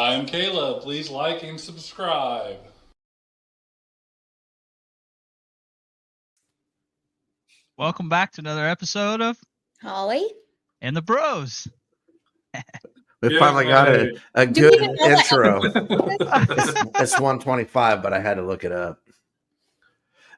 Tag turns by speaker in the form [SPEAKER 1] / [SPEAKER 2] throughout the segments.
[SPEAKER 1] I'm Caleb. Please like and subscribe.
[SPEAKER 2] Welcome back to another episode of
[SPEAKER 3] Holly
[SPEAKER 2] and the Bros.
[SPEAKER 4] We finally got a
[SPEAKER 3] Do we
[SPEAKER 4] good
[SPEAKER 3] even know what
[SPEAKER 4] intro.
[SPEAKER 3] episode
[SPEAKER 4] It's 125, but I had to look it up.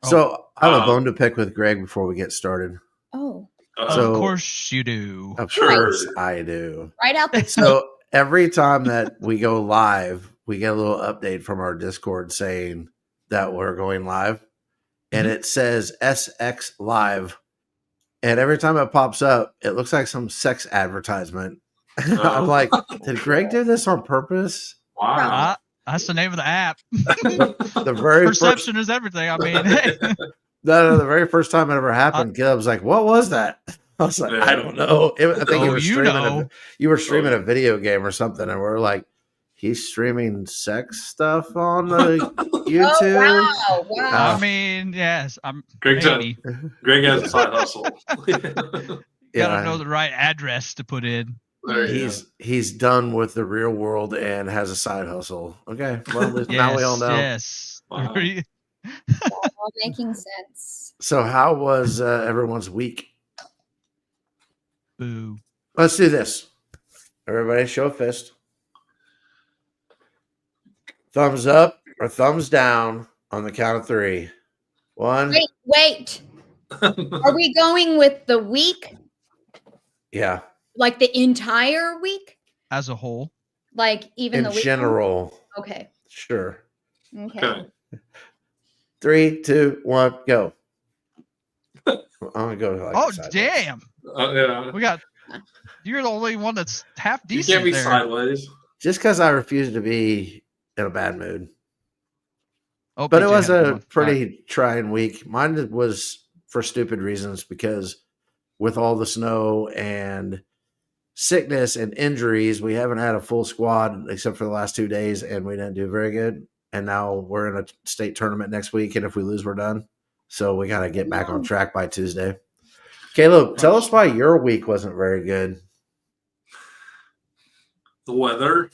[SPEAKER 4] So I have a bone to pick with Greg before we get started.
[SPEAKER 3] Oh,
[SPEAKER 2] Of course you do.
[SPEAKER 4] Of course I do.
[SPEAKER 3] right out the
[SPEAKER 4] So every time that we go live, we get a little update from our Discord saying that we're going live. And it says SX Live. And every time it pops up, it looks like some sex advertisement. I'm like, did Greg do this on purpose?
[SPEAKER 1] Wow.
[SPEAKER 2] That's the name of the app.
[SPEAKER 4] The very
[SPEAKER 2] Perception is everything. I mean,
[SPEAKER 4] No, the very first time it ever happened, Caleb was like, "What was that?" I was like, "I don't know." I think you were streaming a video game or something, and we're like, "He's streaming sex stuff on the YouTube."
[SPEAKER 3] Oh, wow.
[SPEAKER 2] I mean, yes, I'm.
[SPEAKER 1] Greg has a side hustle.
[SPEAKER 2] Gotta know the right address to put in.
[SPEAKER 4] He's done with the real world and has a side hustle. Okay, well, now we all know.
[SPEAKER 2] Yes,
[SPEAKER 1] Wow.
[SPEAKER 3] All making sense.
[SPEAKER 4] So, how was everyone's week?
[SPEAKER 2] Boo.
[SPEAKER 4] Let's do this. Everybody, show a fist. Thumbs up or thumbs down on the count of 3. 1.
[SPEAKER 3] Wait. Are we going with the week?
[SPEAKER 4] Yeah.
[SPEAKER 3] Like the entire week?
[SPEAKER 2] As a whole,
[SPEAKER 3] Like even
[SPEAKER 4] In
[SPEAKER 3] the week?
[SPEAKER 4] general.
[SPEAKER 3] Okay.
[SPEAKER 4] Sure.
[SPEAKER 3] Okay.
[SPEAKER 4] 3, 2, 1, go. I'm gonna go.
[SPEAKER 2] oh
[SPEAKER 4] sideways.
[SPEAKER 2] damn,
[SPEAKER 1] Yeah.
[SPEAKER 2] we got. You're the only one that's half
[SPEAKER 1] You
[SPEAKER 2] decent.
[SPEAKER 1] can't be
[SPEAKER 2] there.
[SPEAKER 1] sideways.
[SPEAKER 4] Just because I refuse to be in a bad mood.
[SPEAKER 2] Oh,
[SPEAKER 4] But
[SPEAKER 2] PJ
[SPEAKER 4] it was
[SPEAKER 2] had
[SPEAKER 4] a
[SPEAKER 2] one.
[SPEAKER 4] pretty trying week. Mine was for stupid reasons because with all the snow and sickness and injuries, we haven't had a full squad except for the last 2 days, and we didn't do very good. And now we're in a state tournament next week, and if we lose, we're done. So we got to get back on track by Tuesday. Caleb, tell us why your week wasn't very good.
[SPEAKER 1] The weather.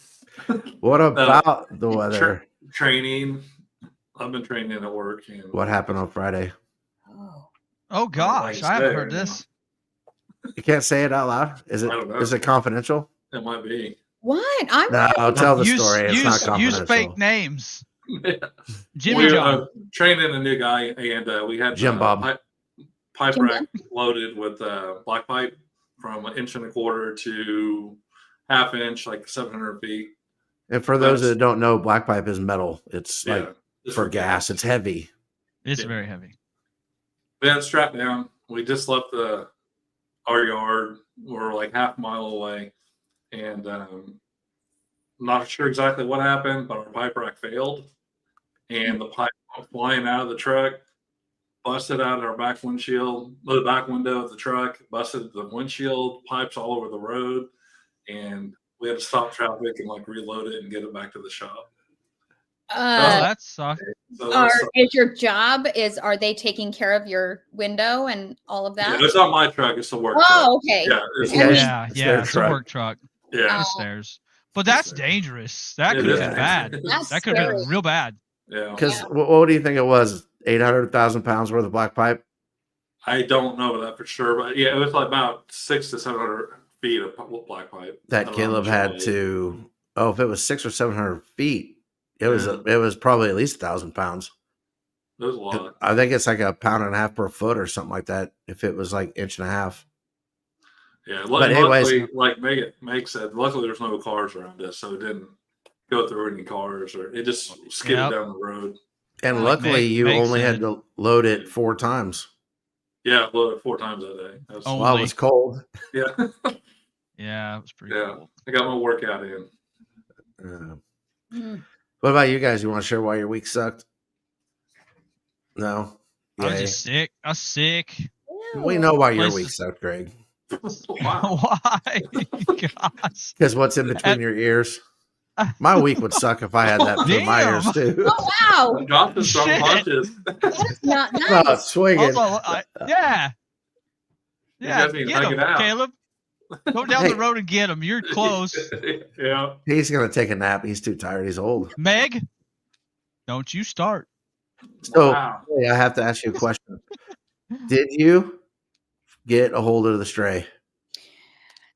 [SPEAKER 4] What about the weather?
[SPEAKER 1] Training. I've been training at work. And
[SPEAKER 4] What happened on Friday?
[SPEAKER 3] Oh.
[SPEAKER 2] Oh gosh, I haven't heard this.
[SPEAKER 4] You can't say it out loud.
[SPEAKER 1] I don't know.
[SPEAKER 4] Is it confidential?
[SPEAKER 1] It might be.
[SPEAKER 3] What? I'm
[SPEAKER 4] No, I'll tell the
[SPEAKER 2] Use-
[SPEAKER 4] story. It's not confidential.
[SPEAKER 2] Use fake names. Jimmy
[SPEAKER 1] We
[SPEAKER 2] John.
[SPEAKER 1] training a new guy, and we had
[SPEAKER 4] Jim Bob.
[SPEAKER 1] pipe
[SPEAKER 3] Jim
[SPEAKER 1] rack loaded with black pipe from 1.25 to 1/2 inch, like 700 feet.
[SPEAKER 4] And for those that don't know, black pipe is metal. It's like
[SPEAKER 1] just
[SPEAKER 4] for gas. It's heavy.
[SPEAKER 2] It's
[SPEAKER 1] Yeah.
[SPEAKER 2] very heavy.
[SPEAKER 1] We had it strapped down. We just left our yard. We're like 1/2 mile away, and not sure exactly what happened, but our pipe rack failed, and the pipe went flying out of the truck, busted out our back windshield, the back window of the truck, busted the windshield, pipes all over the road, and we had to stop traffic and like reload it and get it back to the shop.
[SPEAKER 2] Oh, that sucks.
[SPEAKER 1] So that's-
[SPEAKER 3] is your job are they taking care of your window and all of
[SPEAKER 1] yeah,
[SPEAKER 3] that?
[SPEAKER 1] it's not my truck; it's the work truck.
[SPEAKER 3] Oh, okay.
[SPEAKER 1] Yeah, it's,
[SPEAKER 4] Yeah.
[SPEAKER 2] Yeah,
[SPEAKER 4] It's their
[SPEAKER 2] it's a
[SPEAKER 4] truck.
[SPEAKER 2] work truck.
[SPEAKER 1] yeah,
[SPEAKER 3] Oh.
[SPEAKER 2] Stairs. But that's dangerous. That
[SPEAKER 1] It
[SPEAKER 2] could have
[SPEAKER 1] is.
[SPEAKER 2] been bad.
[SPEAKER 3] That's
[SPEAKER 2] That could have been
[SPEAKER 3] scary.
[SPEAKER 2] real bad.
[SPEAKER 1] yeah.
[SPEAKER 4] Because what do you think it was? 800,000 pounds worth of black pipe?
[SPEAKER 1] I don't know that for sure, but yeah, it was like about 600 to 700 feet of black pipe
[SPEAKER 4] That Caleb had to. Oh, if it was 600 or 700 feet, it was probably at least 1,000 pounds.
[SPEAKER 1] There's a lot.
[SPEAKER 4] I think it's like 1.5 pounds per foot or something like that. If it was like 1.5 inches.
[SPEAKER 1] Yeah,
[SPEAKER 4] But anyways-
[SPEAKER 1] luckily, like Meg said, luckily there's no cars around us, so it didn't go through any cars, or it just skidded
[SPEAKER 2] Yep.
[SPEAKER 1] down the road.
[SPEAKER 4] And
[SPEAKER 2] Like
[SPEAKER 4] luckily, you
[SPEAKER 2] Meg
[SPEAKER 4] only
[SPEAKER 2] said.
[SPEAKER 4] had to load it 4 times
[SPEAKER 1] Yeah, loaded 4 times that day. That was-
[SPEAKER 2] Oh.
[SPEAKER 4] while it
[SPEAKER 2] Only.
[SPEAKER 4] was cold.
[SPEAKER 1] yeah,
[SPEAKER 2] Yeah, it was pretty
[SPEAKER 1] Yeah.
[SPEAKER 2] cool.
[SPEAKER 1] I got my workout in.
[SPEAKER 3] Mm.
[SPEAKER 4] What about you guys? You want to share why your week sucked? No.
[SPEAKER 2] I was
[SPEAKER 4] Yay.
[SPEAKER 2] just sick. I was sick.
[SPEAKER 4] We know why your
[SPEAKER 2] Places-
[SPEAKER 4] week sucked, Greg.
[SPEAKER 1] Wow.
[SPEAKER 2] Why? Gosh.
[SPEAKER 4] Because what's in between your ears? My week would suck if I had that between my
[SPEAKER 2] Damn.
[SPEAKER 4] ears too.
[SPEAKER 3] Oh, wow.
[SPEAKER 1] Dropped some
[SPEAKER 2] Shit.
[SPEAKER 1] punches.
[SPEAKER 3] That's not
[SPEAKER 4] No,
[SPEAKER 3] nice.
[SPEAKER 4] swinging.
[SPEAKER 2] Also, yeah.
[SPEAKER 1] You
[SPEAKER 2] Yeah,
[SPEAKER 1] guys need to
[SPEAKER 2] get
[SPEAKER 1] take
[SPEAKER 2] him,
[SPEAKER 1] it out.
[SPEAKER 2] Caleb. Go down the road and get him. You're close.
[SPEAKER 1] Yeah.
[SPEAKER 4] He's gonna take a nap. He's too tired. He's old.
[SPEAKER 2] Meg, don't you start.
[SPEAKER 4] So
[SPEAKER 1] Wow.
[SPEAKER 4] I have to ask you a question. Did you get a hold of the stray?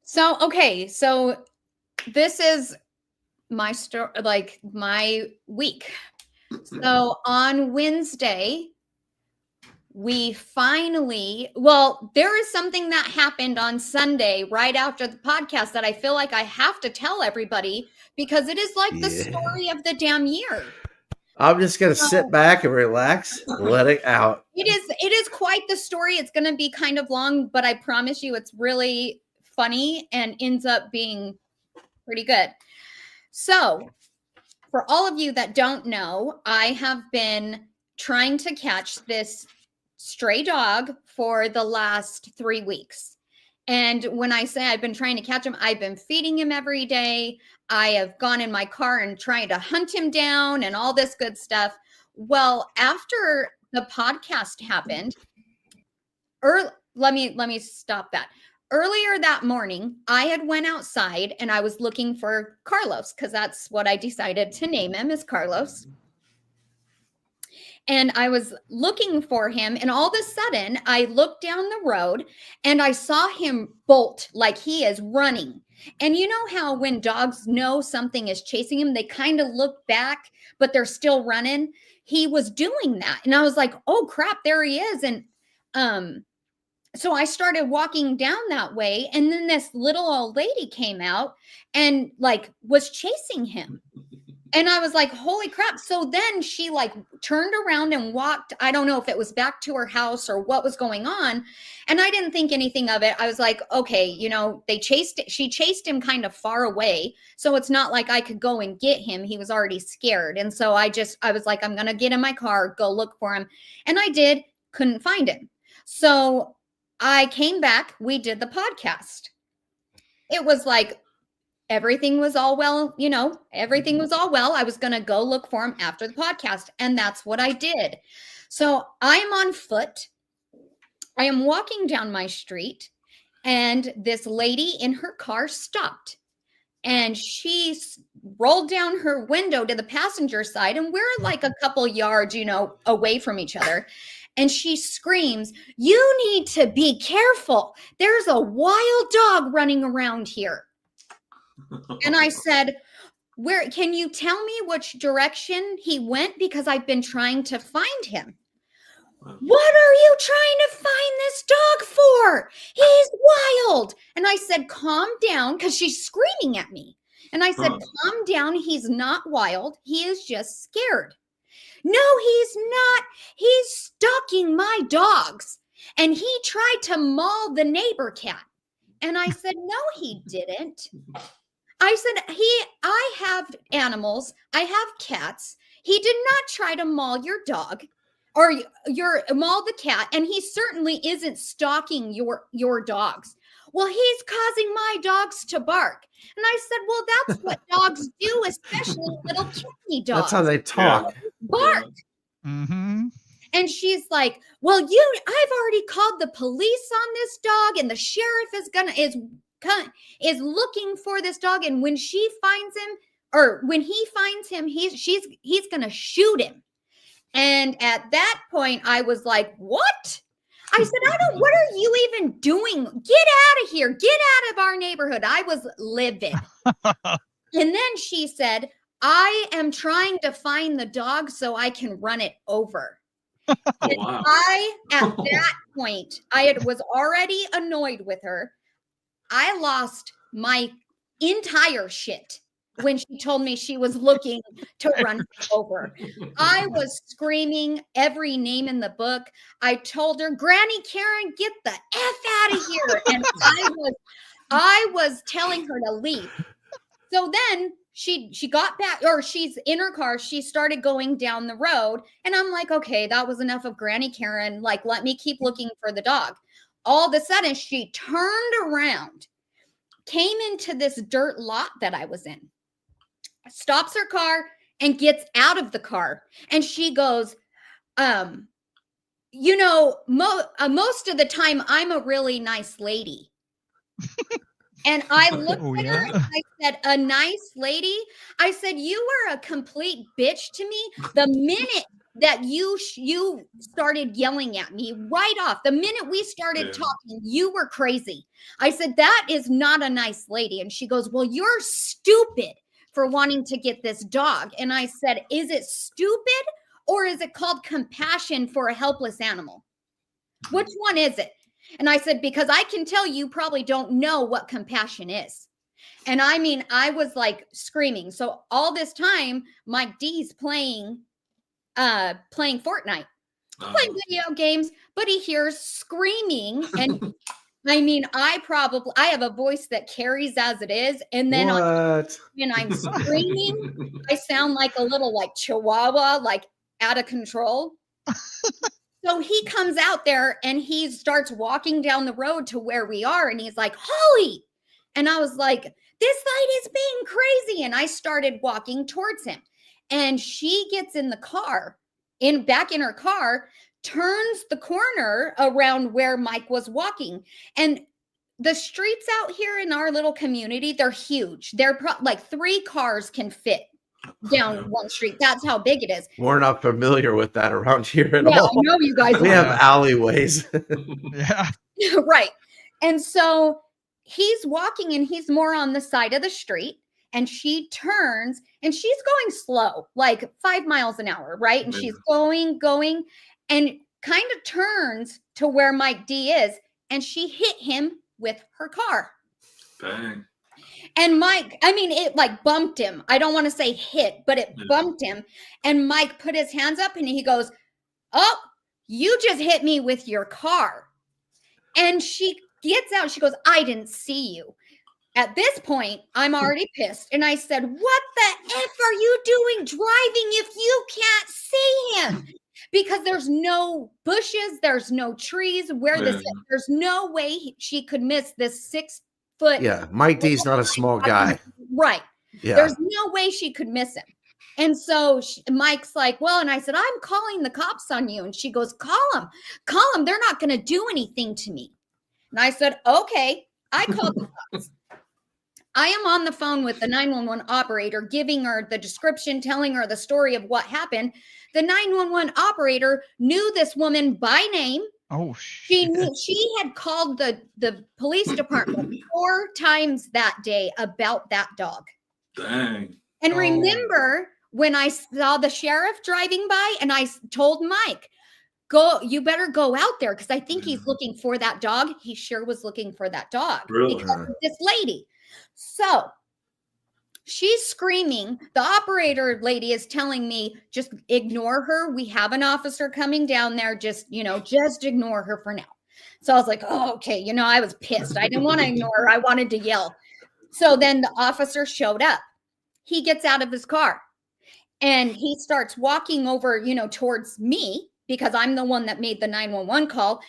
[SPEAKER 3] So, okay. So this is my story, like my week. So on Wednesday, we finally, well, there is something that happened on Sunday right after the podcast that I feel like I have to tell everybody because it is like the story of the damn year.
[SPEAKER 4] I'm just gonna sit back and relax, let it out.
[SPEAKER 3] It is quite the story. It's gonna be kind of long, but I promise you it's really funny and ends up being pretty good. So for all of you that don't know, I have been trying to catch this stray dog for the last 3 weeks. And when I say I've been trying to catch him, I've been feeding him every day. I have gone in my car and trying to hunt him down and all this good stuff. Well, after the podcast happened, let me stop that. Earlier that morning, I had went outside and I was looking for Carlos because that's what I decided to name him, is Carlos. And I was looking for him, and all of a sudden I looked down the road and I saw him bolt like he is running. And you know how when dogs know something is chasing him, they kind of look back, but they're still running. He was doing that. And I was like, oh crap, there he is. And so I started walking down that way, and then this little old lady came out and like was chasing him. And I was like, holy crap. So then she like turned around and walked. I don't know if it was back to her house or what was going on. And I didn't think anything of it. I was like, okay, you know, she chased him kind of far away. So it's not like I could go and get him. He was already scared. And so I was like, I'm going to get in my car, go look for him. And I did, couldn't find him. So I came back. We did the podcast. It was like, everything was all well, you know, everything was all well. I was going to go look for him after the podcast. And that's what I did. So I'm on foot. I am walking down my street and this lady in her car stopped and she rolled down her window to the passenger side. And we're like a couple yards, you know, away from each other. And she screams, "You need to be careful. There's a wild dog running around here." And I said, "Where, can you tell me which direction he went? Because I've been trying to find him." "What are you trying to find this dog for? He's wild." And I said, "Calm down," because she's screaming at me. And I said, "Calm down. He's not wild. He is just scared." "No, he's not. He's stalking my dogs. And he tried to maul the neighbor cat." And I said, "No, he didn't." I said, I have animals. I have cats. He did not try to maul your dog or maul the cat. And he certainly isn't stalking your dogs. "Well, he's causing my dogs to bark." And I said, "Well, that's what dogs do, especially little kitty dogs.
[SPEAKER 4] That's how they talk.
[SPEAKER 3] Bark."
[SPEAKER 2] Mm-hmm.
[SPEAKER 3] And she's like, "Well, I've already called the police on this dog, and the sheriff is looking for this dog. And when she finds him, or when he finds him, he's gonna shoot him." And at that point, I was like, "What?" I said, "What are you even doing? Get out of here. Get out of our neighborhood." I was livid. And then she said, "I am trying to find the dog so I can run it over."
[SPEAKER 1] Oh, wow.
[SPEAKER 3] At that point, I was already annoyed with her. I lost my entire shit when she told me she was looking to run me over. I was screaming every name in the book. I told her, "Granny Karen, get the F out of here." And I was telling her to leave. So then she got back, or she's in her car. She started going down the road. And I'm like, okay, that was enough of Granny Karen. Like, let me keep looking for the dog. All of a sudden, she turned around, came into this dirt lot that I was in, stops her car and gets out of the car. And she goes, "You know, most of the time I'm a really nice lady." And I looked
[SPEAKER 2] Oh,
[SPEAKER 3] at her and I said, a nice lady. I said, you were a complete bitch to me the minute that you started yelling at me right off. The minute we started talking, you were crazy. I said, that is not a nice lady. And she goes, well, you're stupid for wanting to get this dog. And I said, is it stupid or is it called compassion for a helpless animal? Which one is it? And I said, because I can tell you probably don't know what compassion is. And I mean, I was like screaming. So all this time, Mike D's playing Fortnite, playing video games, but he hears screaming. And I mean, I have a voice that carries as it is. And then when I'm screaming, I sound like a little like chihuahua, like out of control. So he comes out there and he starts walking down the road to where we are. And he's like, Holly. And I was like, this light is being crazy. And I started walking towards him. And she gets in the car, back in her car, turns the corner around where Mike was walking. And the streets out here in our little community, they're huge. They're like 3 cars can fit down one street. That's how big it is.
[SPEAKER 4] We're not familiar with that around here at all.
[SPEAKER 3] I know you guys.
[SPEAKER 4] We have alleyways.
[SPEAKER 2] Yeah.
[SPEAKER 3] Right. And so he's walking and he's more on the side of the street and she turns and she's going slow, like 5 miles an hour. Right. And she's going and kind of turns to where Mike D is and she hit him with her car.
[SPEAKER 1] Dang.
[SPEAKER 3] And Mike, I mean, it like bumped him. I don't want to say hit, but it bumped him. And Mike put his hands up and he goes, oh, you just hit me with your car. And she gets out. She goes, I didn't see you. At this point, I'm already pissed. And I said, what the F are you doing driving if you can't see him? Because there's no bushes. There's no trees. There's no way she could miss this 6 foot.
[SPEAKER 4] Yeah, Mike D's not a small guy.
[SPEAKER 3] Right.
[SPEAKER 4] Yeah.
[SPEAKER 3] There's no way she could miss him. And so Mike's like, well, and I said, I'm calling the cops on you. And she goes, call them. They're not going to do anything to me. And I said, okay. I called the cops. I am on the phone with the 911 operator, giving her the description, telling her the story of what happened. The 911 operator knew this woman by name.
[SPEAKER 2] Oh,
[SPEAKER 3] she had called the police department 4 times that day about that dog.
[SPEAKER 1] Dang.
[SPEAKER 3] And remember when I saw the sheriff driving by and I told Mike, you better go out there because I think he's looking for that dog. He sure was looking for that dog.
[SPEAKER 1] Really?
[SPEAKER 3] Because of this lady. So she's screaming. The operator lady is telling me, just ignore her. We have an officer coming down there. Just ignore her for now. So I was like, oh, okay. I was pissed. I didn't want to ignore her. I wanted to yell. So then the officer showed up. He gets out of his car and he starts walking over, towards me because I'm the one that made the 911 call.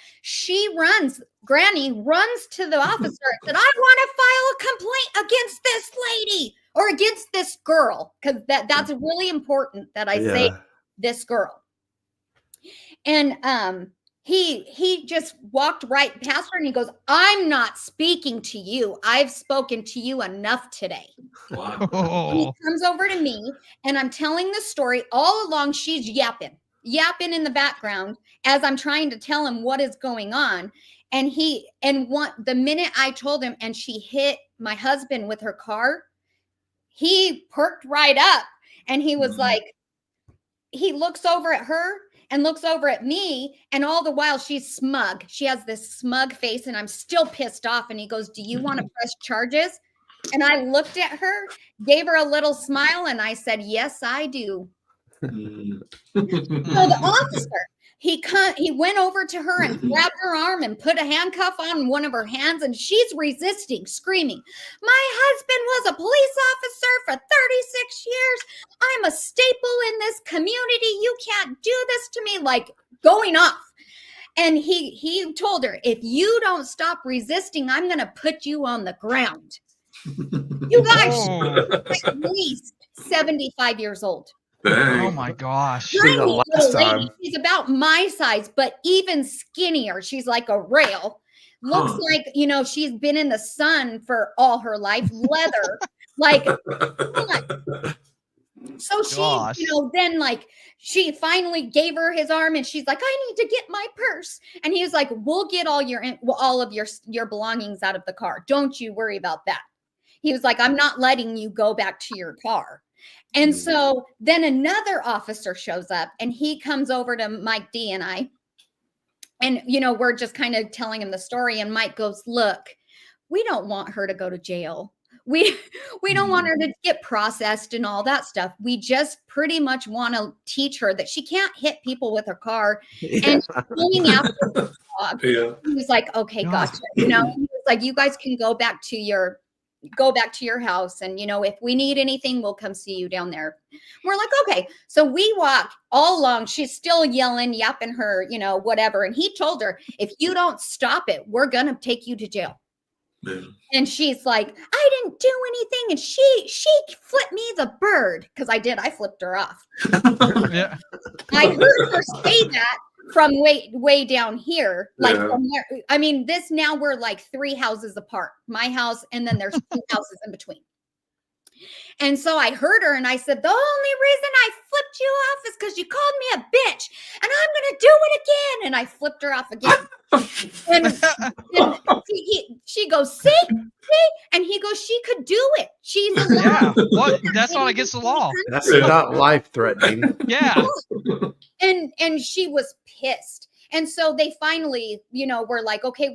[SPEAKER 3] Granny runs to the officer and said, I want to file a complaint against this lady or against this girl. Because that's really important that I say this girl. And he just walked right past her and he goes, I'm not speaking to you. I've spoken to you enough today.
[SPEAKER 1] Wow.
[SPEAKER 3] And he comes over to me and I'm telling the story. All along, she's yapping in the background as I'm trying to tell him what is going on. And the minute I told him and she hit my husband with her car, he perked right up and he was like, he looks over at her and looks over at me. And all the while she's smug. She has this smug face and I'm still pissed off. And he goes, do you want to press charges? And I looked at her, gave her a little smile. And I said, yes, I do. So the officer, he went over to her and grabbed her arm and put a handcuff on one of her hands. And she's resisting, screaming, my husband was a police officer for 36 years. I'm a staple in this community. You can't do this to me, like going off. And he told her, if you don't stop resisting, I'm going to put you on the ground. You guys, she's at least 75 years old.
[SPEAKER 1] Dang.
[SPEAKER 2] Oh my gosh.
[SPEAKER 3] She's about my size, but even skinnier. She's like a rail. Looks like, you know, she's been in the sun for all her life, leather, like, so she, you know, then like she finally gave her his arm and she's like, I need to get my purse. And he was like, we'll get all of your belongings out of the car. Don't you worry about that. He was like, I'm not letting you go back to your car. And so then another officer shows up and he comes over to Mike D and I. And, you know, we're just kind of telling him the story. And Mike goes, look, we don't want her to go to jail. We don't want her to get processed and all that stuff. We just pretty much want to teach her that she can't hit people with her car and going after the dog. Yeah. He was like, okay, gotcha. You know, he was like, you guys can go back to your house. And, you know, if we need anything, we'll come see you down there. We're like, okay. So we walk all along. She's still yelling, yapping her, you know, whatever. And he told her, if you don't stop it, we're going to take you to jail. Yeah. And she's like, I didn't do anything. And she flipped me the bird. Cause I flipped her off. Yeah. I heard her say that from way down here. Like from there. I mean, now we're like 3 houses apart, my house. And then there's 2 houses in between. And so I heard her and I said, the only reason I flipped you off is because you called me a bitch and I'm going to do it again. And I flipped her off again. and she goes, see? And he goes, she could do it. She's allowed.
[SPEAKER 2] Yeah. What? That's not against the law.
[SPEAKER 4] That's not life threatening.
[SPEAKER 2] Yeah.
[SPEAKER 3] And she was pissed. And so they finally, you know, were like, okay,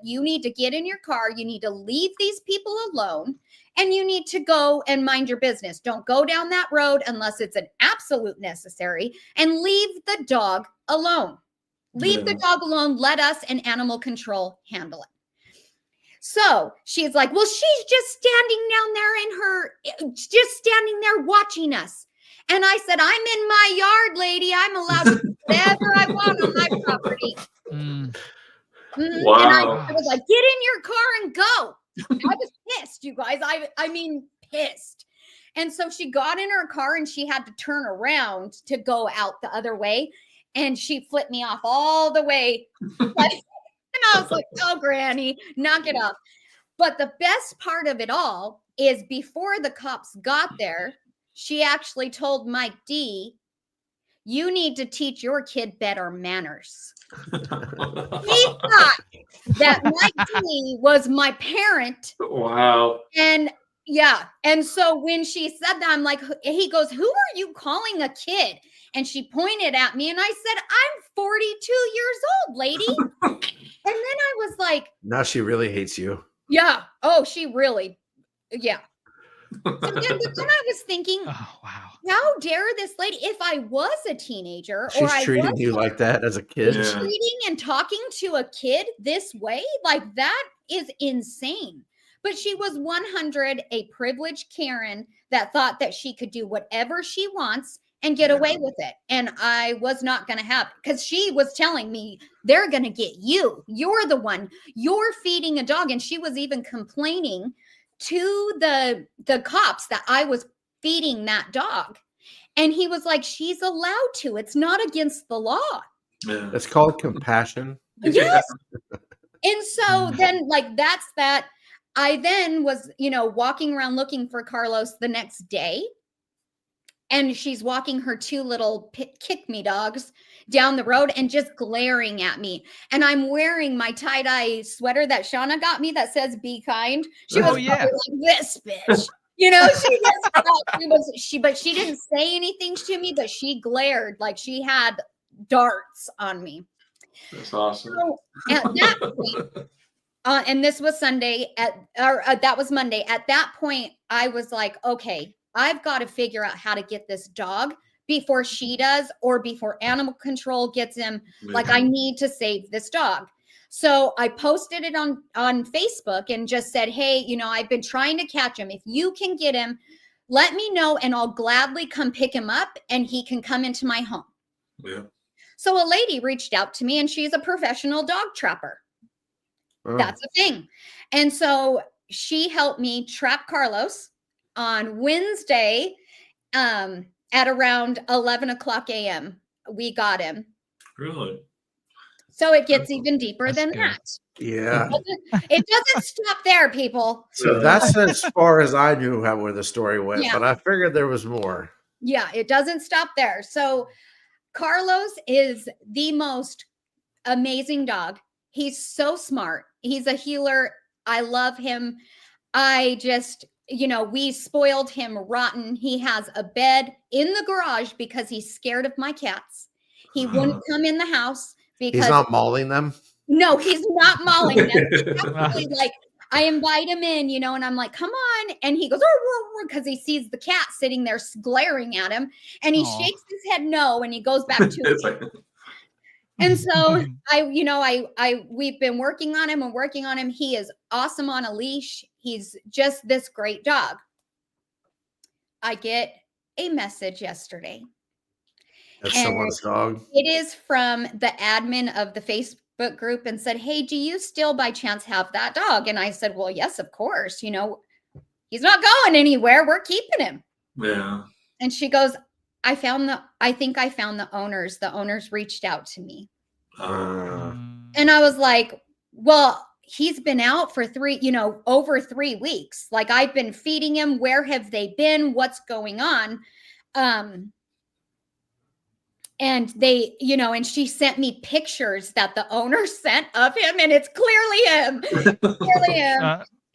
[SPEAKER 3] you need to get in your car. You need to leave these people alone. And you need to go and mind your business. Don't go down that road unless it's an absolute necessary. And leave the dog alone. Leave the dog alone. Let us and animal control handle it. So she's like, well, she's just standing there watching us. And I said, I'm in my yard, lady. I'm allowed to do whatever I want on my property. Wow. And I was like, get in your car and go. I was pissed, you guys. I mean, pissed. And so she got in her car and she had to turn around to go out the other way. And she flipped me off all the way. And I was like, oh, Granny, knock it off. But the best part of it all is before the cops got there, she actually told Mike D, you need to teach your kid better manners. He thought that Mike D was my parent.
[SPEAKER 1] Wow.
[SPEAKER 3] And yeah. And so when she said that, I'm like, he goes, who are you calling a kid? And she pointed at me and I said, I'm 42 years old, lady. And then I was like,
[SPEAKER 4] now she really hates you.
[SPEAKER 3] Yeah. Oh, she really. Yeah. So then I was thinking,
[SPEAKER 2] oh, wow.
[SPEAKER 3] How dare this lady, if I was a teenager
[SPEAKER 4] she's treating you like that as a kid.
[SPEAKER 3] Treating and talking to a kid this way, like that is insane. But she was 100, a privileged Karen that thought that she could do whatever she wants and get away with it. And I was not going to have it because she was telling me they're going to get you. You're the one. You're feeding a dog. And she was even complaining to the cops that I was feeding that dog. And he was like, she's allowed to. It's not against the law.
[SPEAKER 4] Yeah. It's called compassion.
[SPEAKER 3] Yes. And so then like that's that. I then was, you know, walking around looking for Carlos the next day. And she's walking her 2 little kick me dogs down the road and just glaring at me. And I'm wearing my tie-dye sweater that Shauna got me that says be kind. She was like this bitch. You know, but she didn't say anything to me, but she glared like she had darts on me.
[SPEAKER 1] That's awesome.
[SPEAKER 3] So at that point, and this was Sunday that was Monday. At that point, I was like, okay, I've got to figure out how to get this dog before she does or before animal control gets him. Like I need to save this dog. So I posted it on Facebook and just said, hey, you know, I've been trying to catch him. If you can get him, let me know and I'll gladly come pick him up and he can come into my home. Yeah. So a lady reached out to me and she's a professional dog trapper. Oh. That's a thing. And so she helped me trap Carlos on Wednesday at around 11 o'clock a.m. We got him.
[SPEAKER 1] Really?
[SPEAKER 3] So it gets even deeper
[SPEAKER 2] That's
[SPEAKER 3] than
[SPEAKER 2] good.
[SPEAKER 3] that.
[SPEAKER 4] Yeah.
[SPEAKER 3] It doesn't stop there, people.
[SPEAKER 4] So that's as far as I knew where the story went,
[SPEAKER 3] Yeah.
[SPEAKER 4] but I figured there was more.
[SPEAKER 3] Yeah, it doesn't stop there. So Carlos is the most amazing dog. He's so smart. He's a healer. I love him. I just, we spoiled him rotten. He has a bed in the garage because he's scared of my cats. He wouldn't come in the house because
[SPEAKER 4] He's not mauling them.
[SPEAKER 3] No, he's not mauling them. He's actually like, I invite him in, and I'm like, come on. And he goes, because he sees the cat sitting there glaring at him. And he shakes his head no, and he goes back to it. And so we've been working on him and working on him. He is awesome on a leash. He's just this great dog. I get a message yesterday.
[SPEAKER 4] That's someone's dog.
[SPEAKER 3] It is from the admin of the Facebook group and said, hey, do you still by chance have that dog? And I said, well, yes, of course. He's not going anywhere. We're keeping him.
[SPEAKER 1] Yeah.
[SPEAKER 3] And she goes, I think I found the owners. The owners reached out to me. And I was like, well, he's been out for over 3 weeks. Like, I've been feeding him. Where have they been? What's going on? And they, and she sent me pictures that the owner sent of him, and it's clearly him.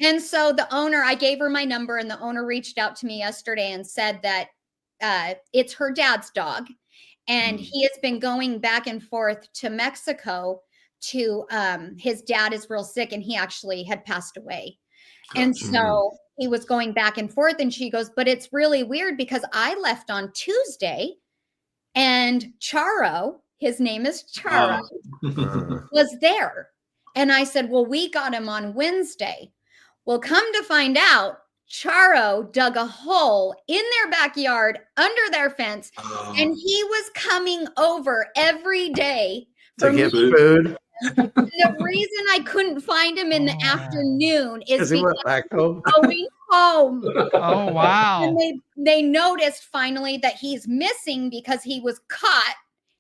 [SPEAKER 3] And so the owner, I gave her my number, and the owner reached out to me yesterday and said that it's her dad's dog. And he has been going back and forth to Mexico to, his dad is real sick, and he actually had passed away. And so he was going back and forth, and she goes, but it's really weird because I left on Tuesday, and Charo, his name is Charo, was there. And I said, well, we got him on Wednesday. Well, come to find out, Charo dug a hole in their backyard under their fence, and he was coming over every day
[SPEAKER 4] to get food.
[SPEAKER 3] The reason I couldn't find him in the afternoon is
[SPEAKER 4] he went back home.
[SPEAKER 3] Going home.
[SPEAKER 2] Oh, wow.
[SPEAKER 3] And they noticed finally that he's missing because he was caught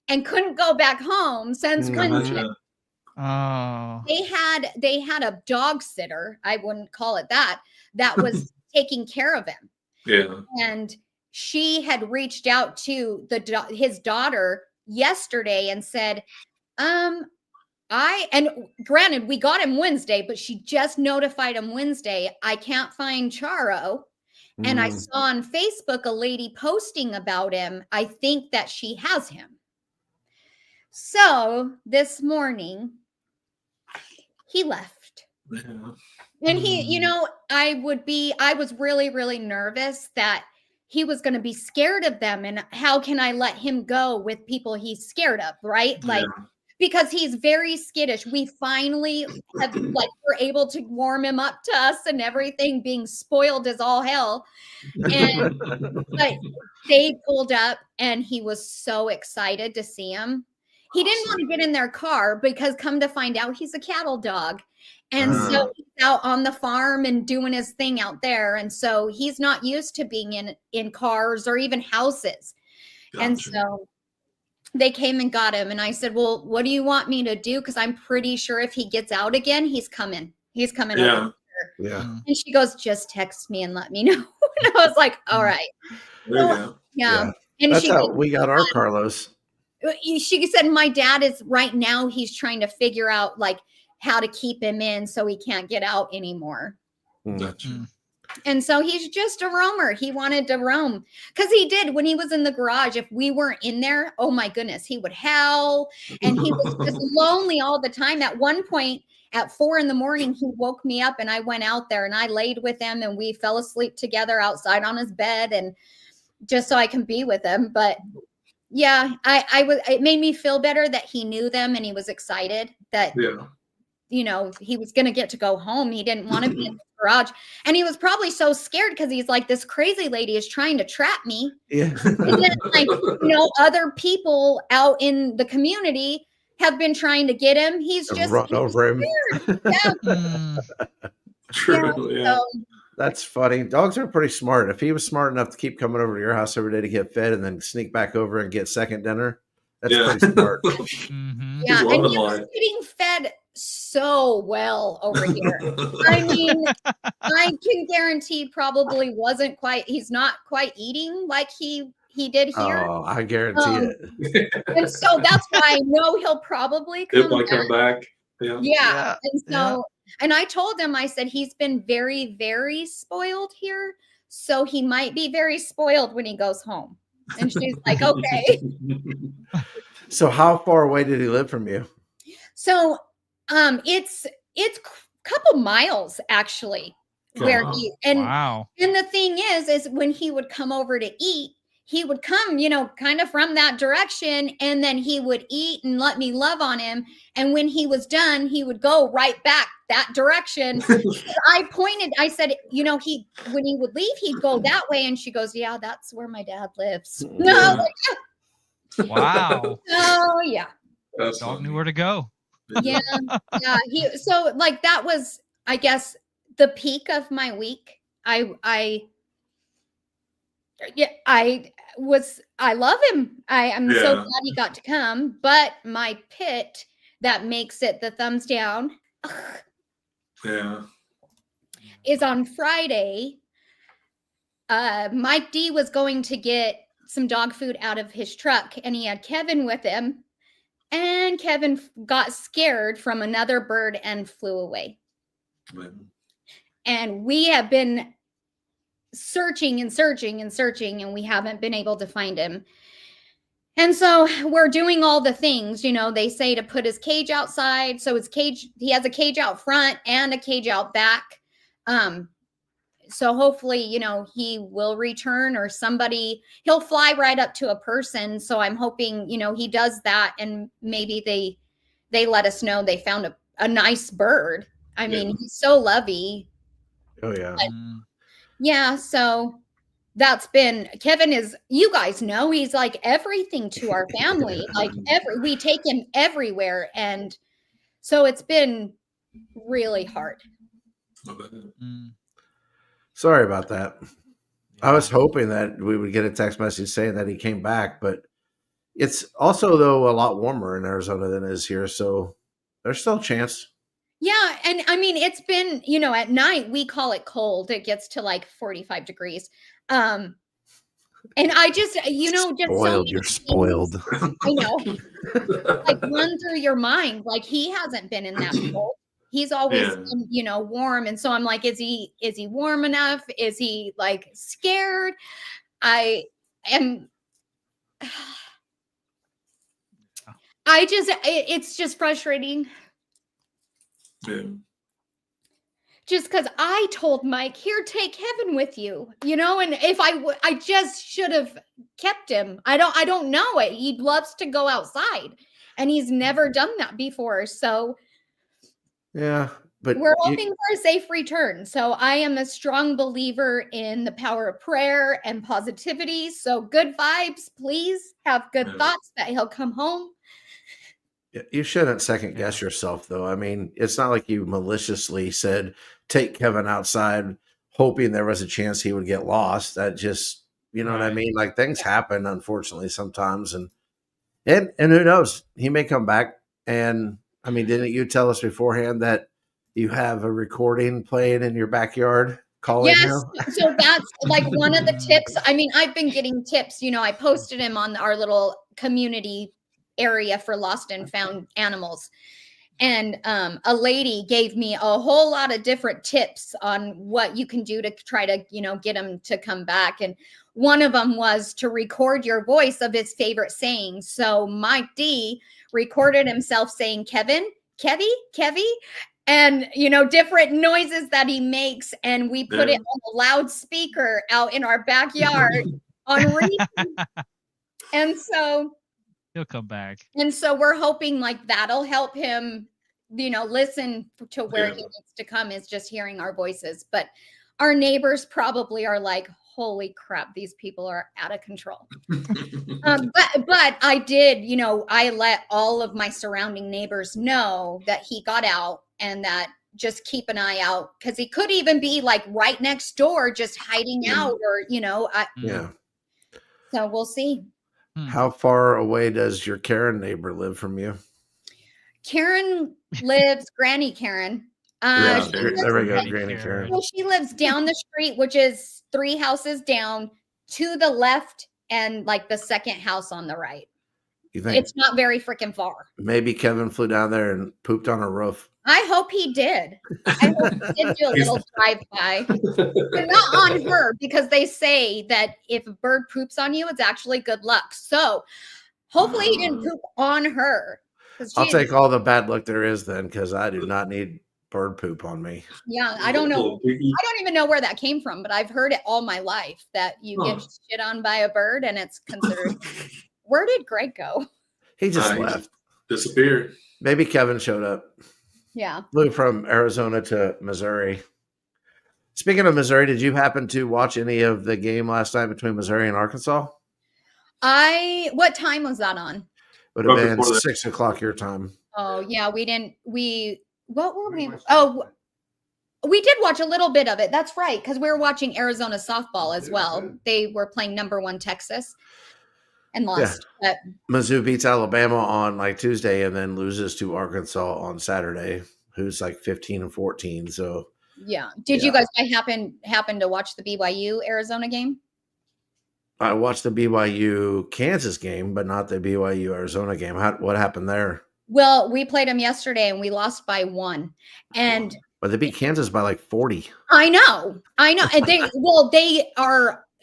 [SPEAKER 3] and couldn't go back home since Wednesday.
[SPEAKER 2] Oh.
[SPEAKER 3] They had a dog sitter, I wouldn't call it that was taking care of him.
[SPEAKER 1] Yeah.
[SPEAKER 3] And she had reached out to his daughter yesterday and said, and granted, we got him Wednesday, but she just notified him Wednesday. I can't find Charo. And I saw on Facebook a lady posting about him. I think that she has him. So this morning, he left.
[SPEAKER 1] Yeah.
[SPEAKER 3] And he, I was really, really nervous that he was going to be scared of them. And how can I let him go with people he's scared of, right? Like, because he's very skittish. We finally were able to warm him up to us and everything, being spoiled as all hell. But they pulled up and he was so excited to see him. He didn't want to get in their car because come to find out he's a cattle dog. And so he's out on the farm and doing his thing out there. And so he's not used to being in cars or even houses. Gotcha. And so they came and got him. And I said, well, what do you want me to do? Because I'm pretty sure if he gets out again, he's coming. He's coming over here.
[SPEAKER 4] Yeah.
[SPEAKER 3] And she goes, just text me and let me know. And I was like, all right. Yeah. And
[SPEAKER 4] that's how we got our Carlos.
[SPEAKER 3] She said, my dad is right now, he's trying to figure out like how to keep him in so he can't get out anymore.
[SPEAKER 1] Gotcha.
[SPEAKER 3] And so he's just a roamer. He wanted to roam because he did when he was in the garage. If we weren't in there, oh my goodness, he would howl and he was just lonely all the time. At one point at 4 a.m, he woke me up and I went out there and I laid with him and we fell asleep together outside on his bed and just so I can be with him. But yeah, it made me feel better that he knew them and he was excited that, he was going to get to go home. He didn't want to be in the garage. And he was probably so scared because he's like, this crazy lady is trying to trap me. Yeah. And then, other people out in the community have been trying to get him. He's just
[SPEAKER 4] run over him.
[SPEAKER 3] Yeah.
[SPEAKER 1] True. Yeah.
[SPEAKER 3] So,
[SPEAKER 4] that's funny. Dogs are pretty smart. If he was smart enough to keep coming over to your house every day to get fed and then sneak back over and get second dinner, That's pretty smart.
[SPEAKER 2] Mm-hmm.
[SPEAKER 3] Yeah,
[SPEAKER 1] He's
[SPEAKER 3] and
[SPEAKER 1] loving
[SPEAKER 3] he was
[SPEAKER 1] life.
[SPEAKER 3] getting fed so well over here. I mean, I can guarantee probably wasn't quite. He's not quite eating like he did here.
[SPEAKER 4] Oh, I guarantee
[SPEAKER 3] Um,
[SPEAKER 4] it.
[SPEAKER 3] And so that's why I know he'll probably
[SPEAKER 1] It
[SPEAKER 3] come
[SPEAKER 1] might
[SPEAKER 3] back.
[SPEAKER 1] come back. Yeah.
[SPEAKER 3] Yeah. And so, and I told him, I said, he's been very, very spoiled here. So he might be very spoiled when he goes home. And she's like, okay.
[SPEAKER 4] So how far away did he live from you?
[SPEAKER 3] So it's a couple miles actually where
[SPEAKER 1] Wow.
[SPEAKER 3] he and
[SPEAKER 2] Wow.
[SPEAKER 3] and the thing is when he would come over to eat, he would come, kind of from that direction, and then he would eat and let me love on him. And when he was done, he would go right back that direction. I said, when he would leave, he'd go that way. And she goes, yeah, that's where my dad lives.
[SPEAKER 1] Yeah.
[SPEAKER 2] Wow.
[SPEAKER 3] Oh, yeah.
[SPEAKER 1] That's
[SPEAKER 2] Dog
[SPEAKER 1] funny.
[SPEAKER 2] knew where to go.
[SPEAKER 3] Yeah. Yeah. So like that was, I guess, the peak of my week. I love him. I'm so
[SPEAKER 1] Yeah.
[SPEAKER 3] glad he got to come, but my pit that makes it the thumbs down
[SPEAKER 1] Yeah.
[SPEAKER 3] is on Friday. Mike D was going to get some dog food out of his truck, and he had Kevin with him, and Kevin got scared from another bird and flew away. And we have been searching and searching and searching, and we haven't been able to find him. And so we're doing all the things, they say to put his cage outside. So he has a cage out front and a cage out back. So hopefully, he will return, or he'll fly right up to a person. So I'm hoping, he does that, and maybe they let us know they found a nice bird. I mean, he's so lovey.
[SPEAKER 4] Oh yeah.
[SPEAKER 3] But, yeah. So Kevin is, you guys know, he's like everything to our family. Like we take him everywhere. And so it's been really hard.
[SPEAKER 4] Sorry about that. I was hoping that we would get a text message saying that he came back, but it's also, though, a lot warmer in Arizona than it is here. So there's still a chance.
[SPEAKER 3] Yeah. And I mean, it's been, at night, we call it cold. It gets to like 45 degrees. And I just,
[SPEAKER 4] spoiled. You're spoiled.
[SPEAKER 3] I know. Like run through your mind. Like he hasn't been in that cold. He's always, warm. And so I'm like, is he warm enough? Is he like scared? It's just frustrating.
[SPEAKER 1] Yeah.
[SPEAKER 3] Just because I told Mike, here, take Kevin with you, and if I just should have kept him. I don't know it. He loves to go outside, and he's never done that before. So
[SPEAKER 4] yeah, but
[SPEAKER 3] we're hoping for a safe return. So I am a strong believer in the power of prayer and positivity. So good vibes, please have good thoughts that he'll come home.
[SPEAKER 4] You shouldn't second guess yourself, though. I mean, it's not like you maliciously said, take Kevin outside, hoping there was a chance he would get lost. That just, what I mean? Like things happen, unfortunately, sometimes. And who knows? He may come back. And I mean, didn't you tell us beforehand that you have a recording playing in your backyard calling him?
[SPEAKER 3] So that's like one of the tips. I mean, I've been getting tips. I posted him on our little community area for lost and found animals. And a lady gave me a whole lot of different tips on what you can do to try to, get him to come back. And one of them was to record your voice of his favorite sayings. So Mike D recorded himself saying, Kevin, Kevy, and, different noises that he makes. And we put it on a loudspeaker out in our backyard on reading. And so
[SPEAKER 2] he'll come back.
[SPEAKER 3] And so we're hoping like that'll help him, listen to where he needs to come, is just hearing our voices. But our neighbors probably are like, holy crap, these people are out of control. But I did, I let all of my surrounding neighbors know that he got out, and that just keep an eye out, because he could even be like right next door, just hiding out, or,
[SPEAKER 4] Yeah.
[SPEAKER 3] So we'll see.
[SPEAKER 4] How far away does your Karen neighbor live from you?
[SPEAKER 3] Karen lives, Granny Karen.
[SPEAKER 4] Yeah,
[SPEAKER 3] She
[SPEAKER 4] there
[SPEAKER 3] lives,
[SPEAKER 4] we go, Granny Karen.
[SPEAKER 3] well, she lives down the street, which is 3 houses down to the left and like the second house on the right.
[SPEAKER 4] You think
[SPEAKER 3] It's not very freaking far.
[SPEAKER 4] maybe Kevin flew down there and pooped on a roof?
[SPEAKER 3] I hope he did. I hope he did do a little drive-by. But not on her, because they say that if a bird poops on you, it's actually good luck. So hopefully he didn't poop on her.
[SPEAKER 4] I'll take all the bad luck there is then, because I do not need bird poop on me.
[SPEAKER 3] Yeah, I don't know. I don't even know where that came from, but I've heard it all my life that you get shit on by a bird and it's considered. Where did Greg go?
[SPEAKER 4] He just left.
[SPEAKER 1] Disappeared.
[SPEAKER 4] Maybe Kevin showed up.
[SPEAKER 3] Yeah.
[SPEAKER 4] Flew from Arizona to Missouri. Speaking of Missouri, did you happen to watch any of the game last night between Missouri and Arkansas?
[SPEAKER 3] What time was that on?
[SPEAKER 4] Would have been 6 o'clock your time.
[SPEAKER 3] Oh yeah, what were we? Oh, we did watch a little bit of it. That's right, because we were watching Arizona softball as well. They were playing #1 Texas and lost. Yeah.
[SPEAKER 4] Mizzou beats Alabama on like Tuesday and then loses to Arkansas on Saturday, who's like 15-14. So
[SPEAKER 3] yeah. Did you guys happen to watch the BYU Arizona game?
[SPEAKER 4] I watched the BYU Kansas game, but not the BYU Arizona game. What happened there?
[SPEAKER 3] Well, we played them yesterday and we lost by 1. And
[SPEAKER 4] but they beat Kansas by like 40.
[SPEAKER 3] I know. And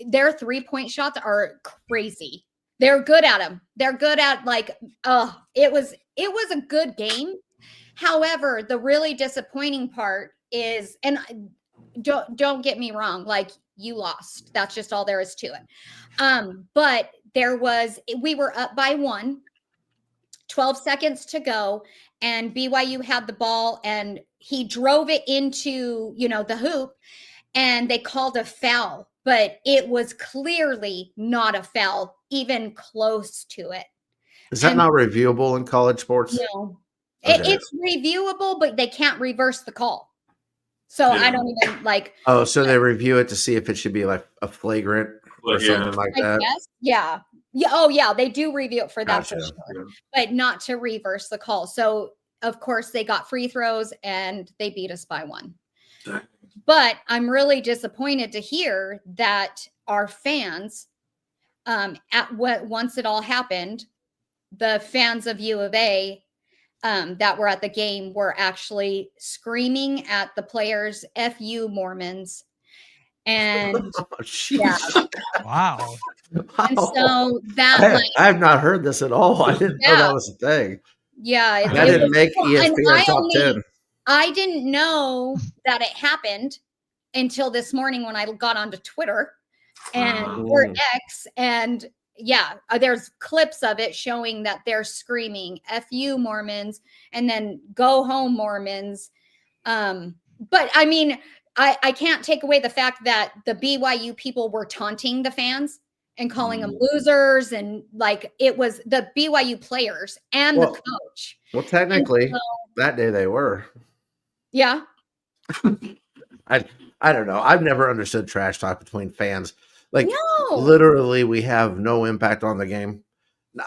[SPEAKER 3] their 3-point shots are crazy. They're good at them. They're good at it was a good game. However, the really disappointing part is, and don't get me wrong, like, you lost. That's just all there is to it. But we were up by 1, 12 seconds to go, and BYU had the ball and he drove it into, the hoop, and they called a foul, but it was clearly not a foul, even close to it.
[SPEAKER 4] Is that not reviewable in college sports?
[SPEAKER 3] No. Okay. It's reviewable, but they can't reverse the call. So I don't even like.
[SPEAKER 4] Oh, so they review it to see if it should be like a flagrant or something like that.
[SPEAKER 3] Yes. Yeah. Yeah. Oh, yeah. They do review it for that for sure, but not to reverse the call. So of course they got free throws and they beat us by 1. But I'm really disappointed to hear that our fans, once it all happened, the fans of U of A that were at the game were actually screaming at the players, "F you, Mormons." And
[SPEAKER 2] wow.
[SPEAKER 3] And so that
[SPEAKER 4] I have not heard this at all. I didn't know that was a thing.
[SPEAKER 3] Yeah,
[SPEAKER 4] that didn't make ESPN top 10.
[SPEAKER 3] I didn't know that it happened until this morning when I got onto Twitter or X, and there's clips of it showing that they're screaming "F you, Mormons," and then "Go home, Mormons." But I mean, I can't take away the fact that the BYU people were taunting the fans and calling them losers, and like it was the BYU players and the coach.
[SPEAKER 4] Well, technically, that day they were.
[SPEAKER 3] Yeah.
[SPEAKER 4] I don't know. I've never understood trash talk between fans. Like, literally, we have no impact on the game.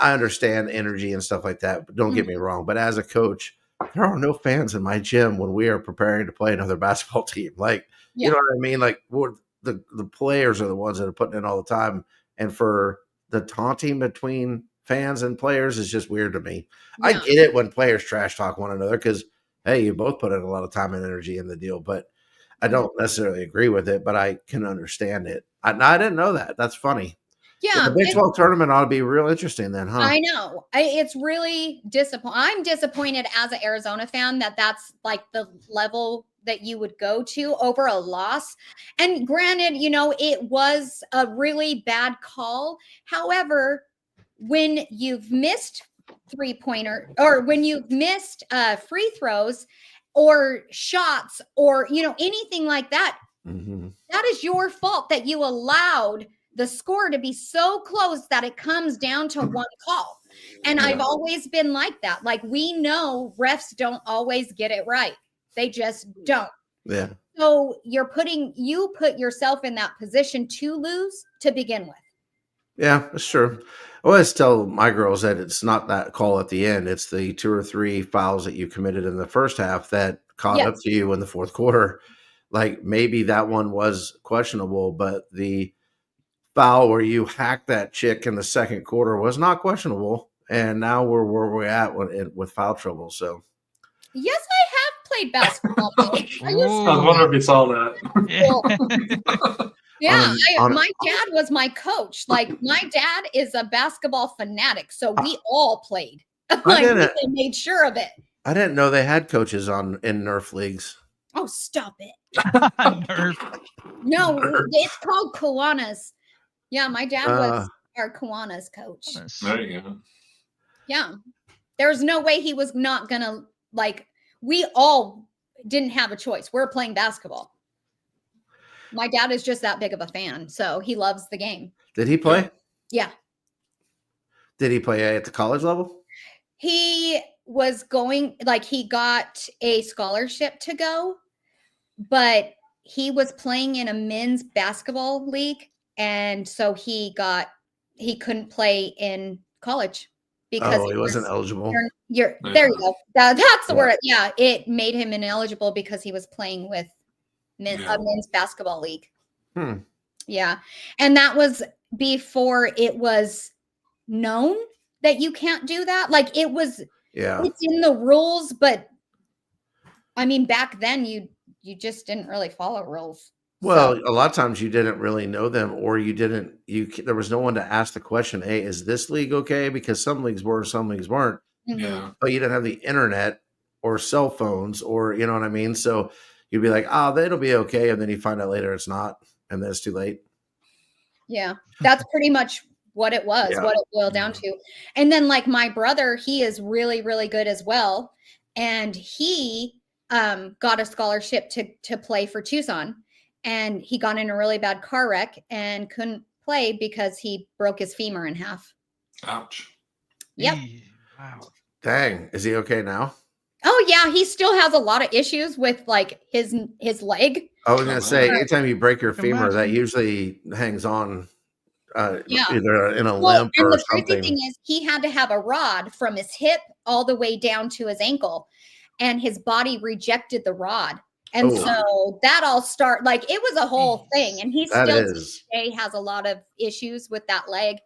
[SPEAKER 4] I understand energy and stuff like that, but don't get me wrong. But as a coach, there are no fans in my gym when we are preparing to play another basketball team. Like, you know what I mean? Like, the players are the ones that are putting in all the time. And for the taunting between fans and players is just weird to me. Yeah. I get it when players trash talk one another because, hey, you both put in a lot of time and energy in the deal. But I don't necessarily agree with it, but I can understand it. I didn't know that. That's funny. Yeah. So the Big 12 tournament ought to be real interesting then, huh?
[SPEAKER 3] I know. It's really disappointing. I'm disappointed as an Arizona fan that that's like the level that you would go to over a loss. And granted, it was a really bad call. However, when you've missed 3-pointer or when you've missed free throws or shots or, anything like that, that is your fault that you allowed the score to be so close that it comes down to one call. And I've always been like that. Like, we know refs don't always get it right. They just don't.
[SPEAKER 4] Yeah.
[SPEAKER 3] So you put yourself in that position to lose to begin with.
[SPEAKER 4] Yeah, that's true. I always tell my girls that it's not that call at the end. It's the 2 or 3 fouls that you committed in the first half that caught up
[SPEAKER 3] Yes.
[SPEAKER 4] to you in the fourth quarter. Like maybe that one was questionable, but the foul where you hacked that chick in the second quarter was not questionable. And now we're where we're at with foul trouble. So
[SPEAKER 3] Yes, I have played basketball. I used
[SPEAKER 1] I was wondering if you saw that.
[SPEAKER 2] Yeah.
[SPEAKER 3] Yeah,
[SPEAKER 4] on-
[SPEAKER 3] my dad was my coach. Like my dad is a basketball fanatic, so we all played. Like
[SPEAKER 4] didn't-
[SPEAKER 3] we made sure of it.
[SPEAKER 4] I didn't know they had coaches in Nerf leagues.
[SPEAKER 3] Oh, stop it!
[SPEAKER 2] Nerf.
[SPEAKER 3] No,
[SPEAKER 1] Nerf.
[SPEAKER 3] it's called Kiwanis. Yeah, my dad was our Kiwanis coach.
[SPEAKER 1] There you go.
[SPEAKER 3] Yeah, there's no way he was not gonna like. We all didn't have a choice. We're playing basketball. My dad is just that big of a fan, so he loves the game.
[SPEAKER 4] Did he play?
[SPEAKER 3] Yeah.
[SPEAKER 4] Did he play at the college level?
[SPEAKER 3] He was going, like, he got a scholarship to go, but he was playing in a men's basketball league. And so he couldn't play in college because
[SPEAKER 4] he wasn't eligible.
[SPEAKER 3] there you go. That's the word. Yeah. It made him ineligible because he was playing with a men's basketball league. Yeah. And that was before it was known that you can't do that. Like it's in the rules, but I mean, back then you just didn't really follow rules.
[SPEAKER 4] Well, a lot of times you didn't really know them, or there was no one to ask the question, hey, is this league okay? Because some leagues were, some leagues weren't.
[SPEAKER 1] Yeah.
[SPEAKER 4] But you didn't have the internet or cell phones, or you know what I mean? So you'd be like, oh, it'll be okay. And then you find out later it's not, and then it's too late.
[SPEAKER 3] Yeah. That's pretty much what it was, what it boiled down to. And then like my brother, he is really, really good as well. And he got a scholarship to play for Tucson. And he got in a really bad car wreck and couldn't play because he broke his femur in half.
[SPEAKER 1] Ouch.
[SPEAKER 3] Yep.
[SPEAKER 2] Wow.
[SPEAKER 4] Dang. Is he okay now?
[SPEAKER 3] Oh yeah, he still has a lot of issues with like his leg.
[SPEAKER 4] I was gonna say, anytime you break your femur,
[SPEAKER 2] Imagine.
[SPEAKER 4] that usually hangs on either in a limp
[SPEAKER 3] and
[SPEAKER 4] or
[SPEAKER 3] the
[SPEAKER 4] something.
[SPEAKER 3] crazy thing is he had to have a rod from his hip all the way down to his ankle, and his body rejected the rod. And so that all it was a whole thing. And he still today has a lot of issues with that leg,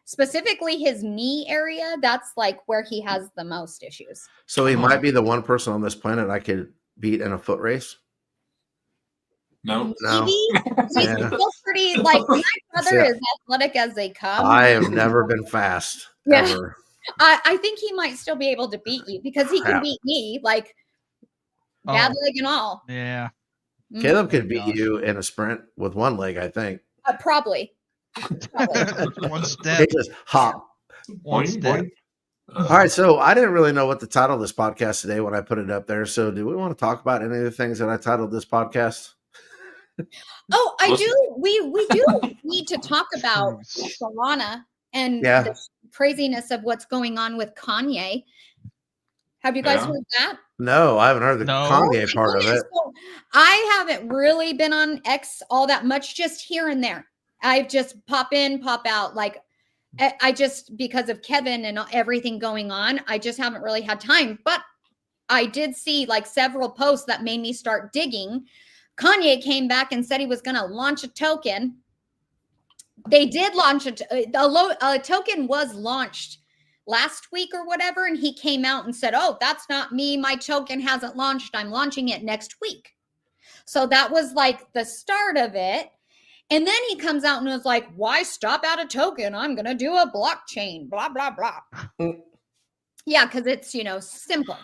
[SPEAKER 3] specifically his knee area. That's like where he has the most issues.
[SPEAKER 4] So he might be the one person on this planet I could beat in a foot race.
[SPEAKER 1] No.
[SPEAKER 3] He's still pretty, like, my brother is athletic as they come.
[SPEAKER 4] I have never been fast. Ever.
[SPEAKER 3] I think he might still be able to beat you because he can beat me, like bad leg and all.
[SPEAKER 2] Yeah.
[SPEAKER 4] Caleb could beat you in a sprint with one leg, I think.
[SPEAKER 3] Probably.
[SPEAKER 2] One step.
[SPEAKER 4] They just hop.
[SPEAKER 2] One step.
[SPEAKER 4] All right, so I didn't really know what to title this podcast today when I put it up there. So do we want to talk about any of the things that I titled this podcast?
[SPEAKER 3] Oh, I do. We do need to talk about Solana and the craziness of what's going on with Kanye. Have you guys heard that?
[SPEAKER 4] No, I haven't heard the Kanye part of it.
[SPEAKER 3] So I haven't really been on X all that much, just here and there. I just pop in, pop out. Like I just, because of Kevin and everything going on, I just haven't really had time. But I did see like several posts that made me start digging. Kanye came back and said he was going to launch a token. They did launch a token was launched last week or whatever. And he came out and said, oh, that's not me. My token hasn't launched. I'm launching it next week. So that was like the start of it. And then he comes out and was like, why stop at a token? I'm going to do a blockchain, blah, blah, blah. Yeah, because it's, simple.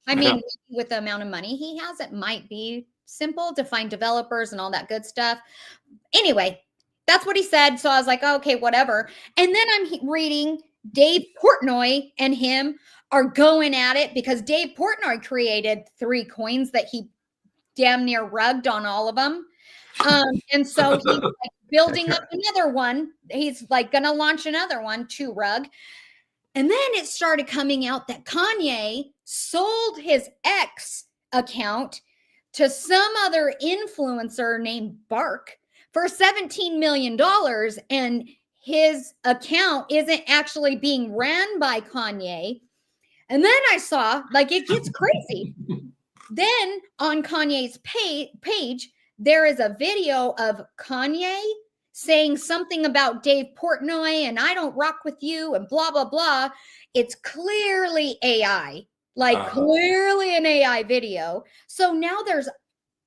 [SPEAKER 3] I mean, with the amount of money he has, it might be simple to find developers and all that good stuff. Anyway, that's what he said. So I was like, oh, okay, whatever. And then I'm reading Dave Portnoy and him are going at it because Dave Portnoy created 3 coins that he damn near rugged on all of them. And so he's like building up another one. He's like going to launch another one to rug. And then it started coming out that Kanye sold his X account to some other influencer named Bark for $17 million. And his account isn't actually being ran by Kanye. And then I saw, like, it gets crazy. Then on Kanye's page, there is a video of Kanye saying something about Dave Portnoy and I don't rock with you and blah, blah, blah. It's clearly AI, like clearly an AI video. So now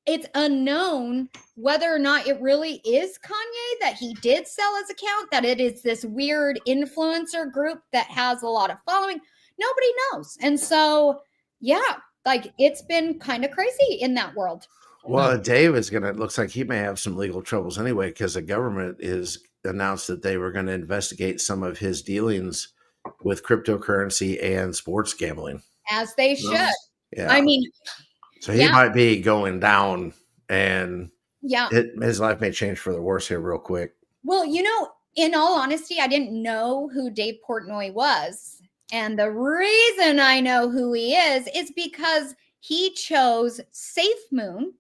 [SPEAKER 3] it's unknown whether or not it really is Kanye that he did sell his account, that it is this weird influencer group that has a lot of following. Nobody knows. And so, yeah, like it's been kind of crazy in that world.
[SPEAKER 4] Well, Dave is looks like he may have some legal troubles anyway, because the government is announced that they were going to investigate some of his dealings with cryptocurrency and sports gambling.
[SPEAKER 3] As they should.
[SPEAKER 4] Yeah.
[SPEAKER 3] I mean,
[SPEAKER 4] so he might be going down, and
[SPEAKER 3] yeah,
[SPEAKER 4] his life may change for the worse here real quick.
[SPEAKER 3] Well, in all honesty, I didn't know who Dave Portnoy was. And the reason I know who he is because he chose SafeMoon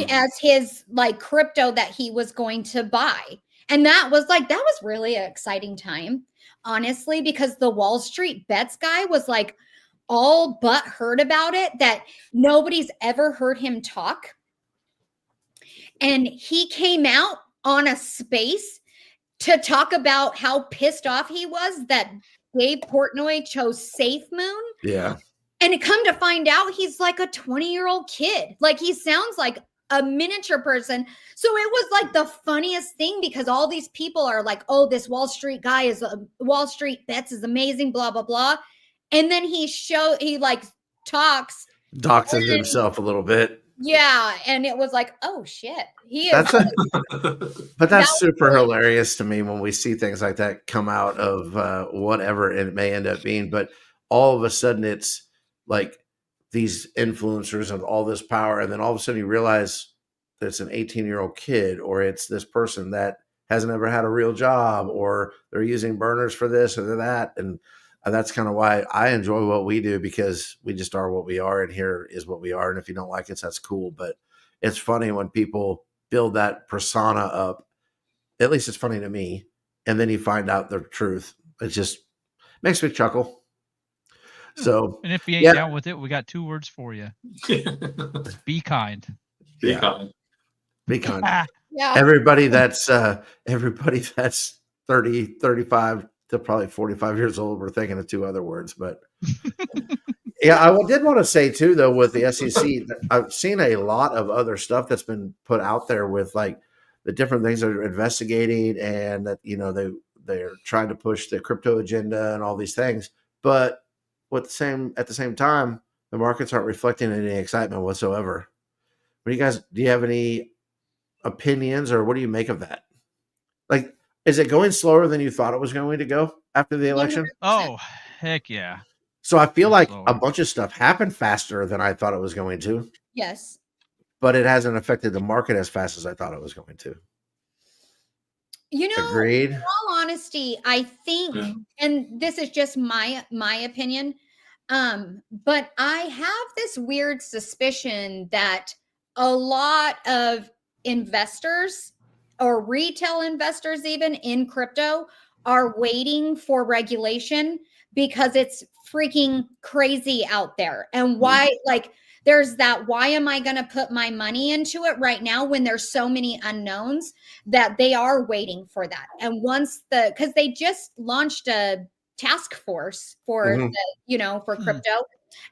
[SPEAKER 3] as his like crypto that he was going to buy. And that was really an exciting time, honestly, because the Wall Street Bets guy was like all but heard about it, that nobody's ever heard him talk. And he came out on a space to talk about how pissed off he was that Dave Portnoy chose SafeMoon.
[SPEAKER 4] Yeah.
[SPEAKER 3] And come to find out, he's like a 20-year-old kid. Like, he sounds like a miniature person. So it was like the funniest thing, because all these people are like, oh, this Wall Street guy Wall Street Bets is amazing, blah, blah, blah. And then he
[SPEAKER 4] doxes himself a little bit.
[SPEAKER 3] Yeah. And it was like, oh shit.
[SPEAKER 4] But that's super hilarious to me when we see things like that come out of whatever it may end up being. But all of a sudden it's like these influencers and all this power. And then all of a sudden you realize that it's an 18-year-old kid, or it's this person that hasn't ever had a real job, or they're using burners for this or that. And that's kind of why I enjoy what we do, because we just are what we are, and here is what we are. And if you don't like it, that's cool. But it's funny when people build that persona up. At least it's funny to me. And then you find out the truth. It just makes me chuckle. So,
[SPEAKER 2] and if you ain't down with it, we got 2 words for you. Be kind.
[SPEAKER 1] Be kind.
[SPEAKER 4] Be kind.
[SPEAKER 3] Yeah.
[SPEAKER 4] Everybody that's 30, 35 to probably 45 years old, we're thinking of 2 other words. But yeah, I did want to say too, though, with the SEC, I've seen a lot of other stuff that's been put out there with like the different things they're investigating, and that, they're trying to push the crypto agenda and all these things. But at the same time, the markets aren't reflecting any excitement whatsoever. Do you have any opinions, or what do you make of that? Like, is it going slower than you thought it was going to go after the election?
[SPEAKER 3] 100%.
[SPEAKER 2] Oh, heck yeah.
[SPEAKER 4] So I feel like a bunch of stuff happened faster than I thought it was going to.
[SPEAKER 3] Yes.
[SPEAKER 4] But it hasn't affected the market as fast as I thought it was going to. Agreed.
[SPEAKER 3] In all honesty, I think, and this is just my opinion, but I have this weird suspicion that a lot of investors, or retail investors even in crypto, are waiting for regulation because it's freaking crazy out there. And why, there's that, why am I going to put my money into it right now when there's so many unknowns, that they are waiting for that. And because they just launched a task force for for crypto.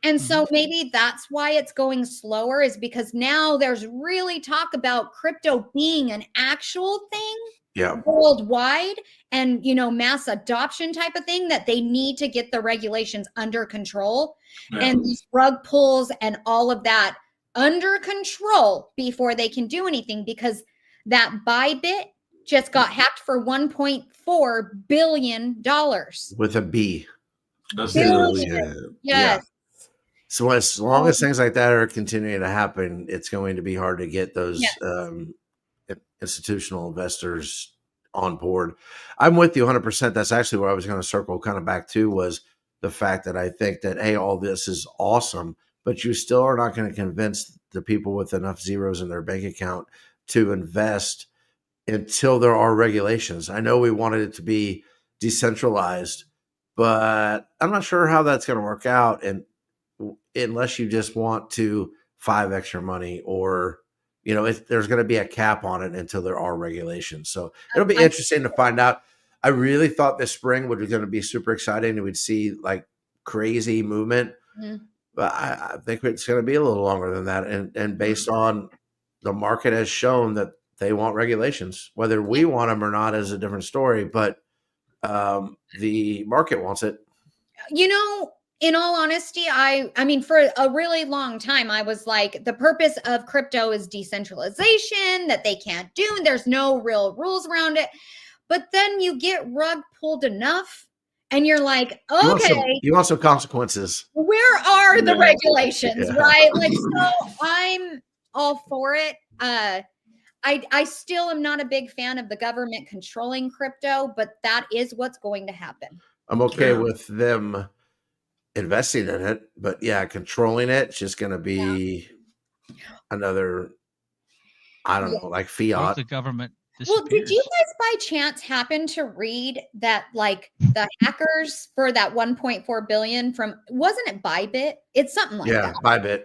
[SPEAKER 3] And so maybe that's why it's going slower, is because now there's really talk about crypto being an actual thing worldwide, and mass adoption type of thing, that they need to get the regulations under control and these rug pulls and all of that under control before they can do anything, because that Bybit just got hacked for $1.4 billion.
[SPEAKER 4] With a B.
[SPEAKER 1] That's
[SPEAKER 3] Billion. Yes.
[SPEAKER 4] Yeah. So as long as things like that are continuing to happen, it's going to be hard to get those institutional investors on board. I'm with you 100%. That's actually what I was going to circle kind of back to, was the fact that I think that, hey, all this is awesome, but you still are not going to convince the people with enough zeros in their bank account to invest until there are regulations. I know we wanted it to be decentralized, but I'm not sure how that's going to work out. And unless you just want to 5x your money, or there's going to be a cap on it until there are regulations. So it'll be interesting to find out. I really thought this spring would be going to be super exciting, and we'd see like crazy movement. But I think it's going to be a little longer than that. And based on the market has shown that they want regulations. Whether we want them or not is a different story, but the market wants it.
[SPEAKER 3] In all honesty, I mean, for a really long time, I was like, the purpose of crypto is decentralization, that they can't do, and there's no real rules around it. But then you get rug pulled enough, and you're like, okay,
[SPEAKER 4] you want some consequences.
[SPEAKER 3] Where are the regulations, right? Like, so I'm all for it. I still am not a big fan of the government controlling crypto, but that is what's going to happen.
[SPEAKER 4] I'm okay with them investing in it, but controlling it's just going to be another, I don't know, like fiat.
[SPEAKER 2] The government disappears.
[SPEAKER 3] Well, did you guys by chance happen to read that, like, the hackers for that 1.4 billion from, wasn't it Bybit? It's something like that.
[SPEAKER 4] Bybit.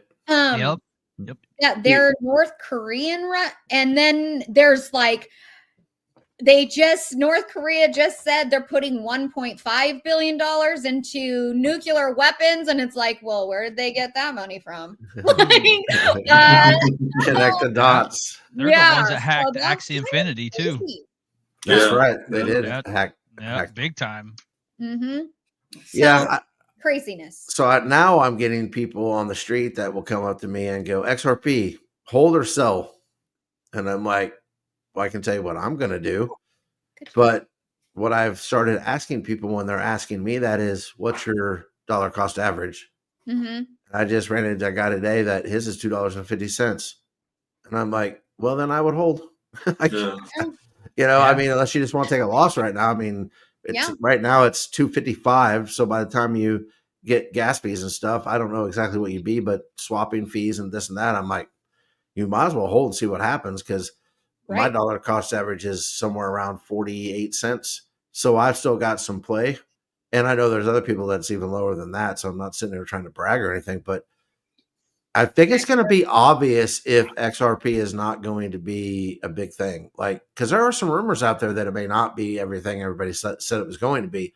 [SPEAKER 2] Yep.
[SPEAKER 3] Yeah, they're North Korean, and then there's like, North Korea just said they're putting $1.5 billion into nuclear weapons, and it's like, well, where did they get that money from?
[SPEAKER 4] Connect the dots.
[SPEAKER 2] They're the ones that hacked Axie Infinity too.
[SPEAKER 4] That's right. They did hack
[SPEAKER 2] big time.
[SPEAKER 3] Craziness.
[SPEAKER 4] So now I'm getting people on the street that will come up to me and go, XRP, hold or sell. And I'm like, well, I can tell you what I'm going to do. But what I've started asking people when they're asking me that is, what's your dollar cost average? I just ran into a guy today that his is $2.50. And I'm like, well, then I would hold. I mean, unless you just want to take a loss right now. I mean, right now it's $2.55. So by the time you get gas fees and stuff, I don't know exactly what you'd be, but swapping fees and this and that, I'm like, you might as well hold and see what happens, because my dollar cost average is somewhere around 48 cents. So I've still got some play. And I know there's other people that's even lower than that. So I'm not sitting there trying to brag or anything, but I think it's going to be obvious if XRP is not going to be a big thing. Like, because there are some rumors out there that it may not be everything everybody said it was going to be,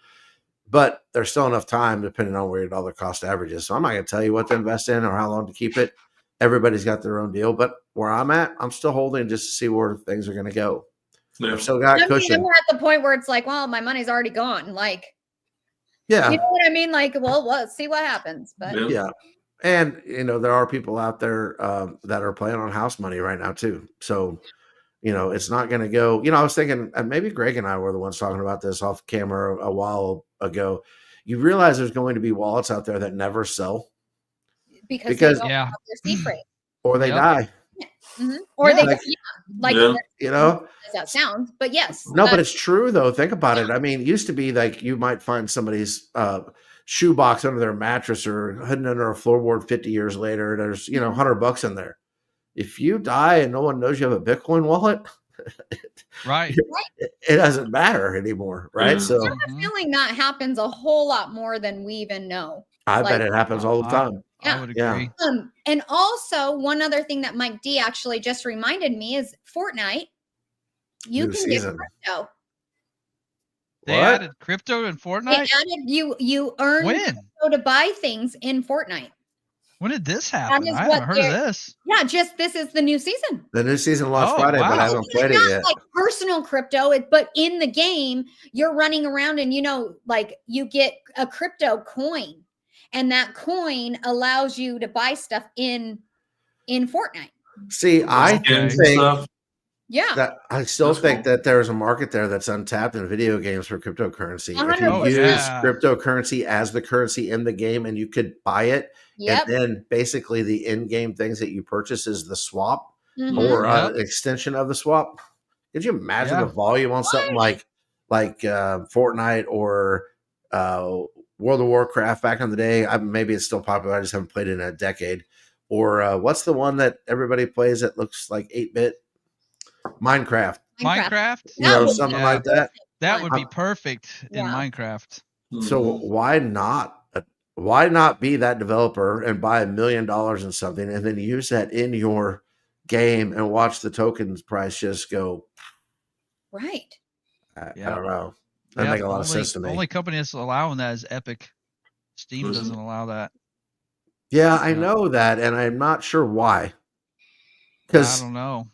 [SPEAKER 4] but there's still enough time depending on where your dollar cost average is. So I'm not going to tell you what to invest in or how long to keep it. Everybody's got their own deal, but where I'm at, I'm still holding just to see where things are going to go. I've still got cushion.
[SPEAKER 3] I'm at the point where it's like, well, my money's already gone. Like, you know what I mean? Like, well, let's see what happens. But
[SPEAKER 4] and there are people out there that are playing on house money right now too. So, it's not going to go. I was thinking maybe Greg and I were the ones talking about this off camera a while ago. You realize there's going to be wallets out there that never sell. Because
[SPEAKER 3] they don't have their seed phrase.
[SPEAKER 4] Or they die.
[SPEAKER 3] Or they
[SPEAKER 4] that
[SPEAKER 3] sounds, but yes.
[SPEAKER 4] No, but it's true though. Think about it. I mean, it used to be like you might find somebody's shoebox under their mattress or hidden under a floorboard 50 years later. There's $100 in there. If you die and no one knows you have a Bitcoin wallet, it doesn't matter anymore, right? So
[SPEAKER 3] I have a feeling that happens a whole lot more than we even know.
[SPEAKER 4] I bet it happens all the time.
[SPEAKER 2] I would agree.
[SPEAKER 3] And also, one other thing that Mike D actually just reminded me is Fortnite. You can get crypto.
[SPEAKER 2] They added crypto in Fortnite?
[SPEAKER 3] They added you earn crypto to buy things in Fortnite.
[SPEAKER 2] When did this happen? I haven't heard of this.
[SPEAKER 3] Yeah, this is the new season.
[SPEAKER 4] The new season launched Friday, but I haven't played it yet.
[SPEAKER 3] Like personal crypto, but in the game, you're running around and like you get a crypto coin. And that coin allows you to buy stuff in Fortnite.
[SPEAKER 4] See, I think I still think that there's a market there that's untapped in video games for cryptocurrency. 100%. If you use cryptocurrency as the currency in the game and you could buy it, and then basically the in-game things that you purchase is the swap or extension of the swap. Could you imagine the volume on something like Fortnite or World of Warcraft back in the day? Maybe it's still popular. I just haven't played it in a decade. Or what's the one that everybody plays that looks like 8-bit? Minecraft.
[SPEAKER 2] Minecraft?
[SPEAKER 4] You know,
[SPEAKER 3] would
[SPEAKER 4] something
[SPEAKER 2] be
[SPEAKER 4] like that.
[SPEAKER 2] That would be perfect in
[SPEAKER 3] Yeah.
[SPEAKER 2] Minecraft.
[SPEAKER 4] So why not be that developer and buy $1 million in something and then use that in your game and watch the tokens price just go?
[SPEAKER 3] Right.
[SPEAKER 4] I
[SPEAKER 2] Yeah.
[SPEAKER 4] don't know. That make a lot of sense to me.
[SPEAKER 2] Only company that's allowing that is Epic. Steam
[SPEAKER 1] Mhm.
[SPEAKER 2] doesn't allow that.
[SPEAKER 4] Yeah, I
[SPEAKER 2] Yeah.
[SPEAKER 4] know that, and I'm not sure why.
[SPEAKER 2] I
[SPEAKER 4] Because
[SPEAKER 2] don't know.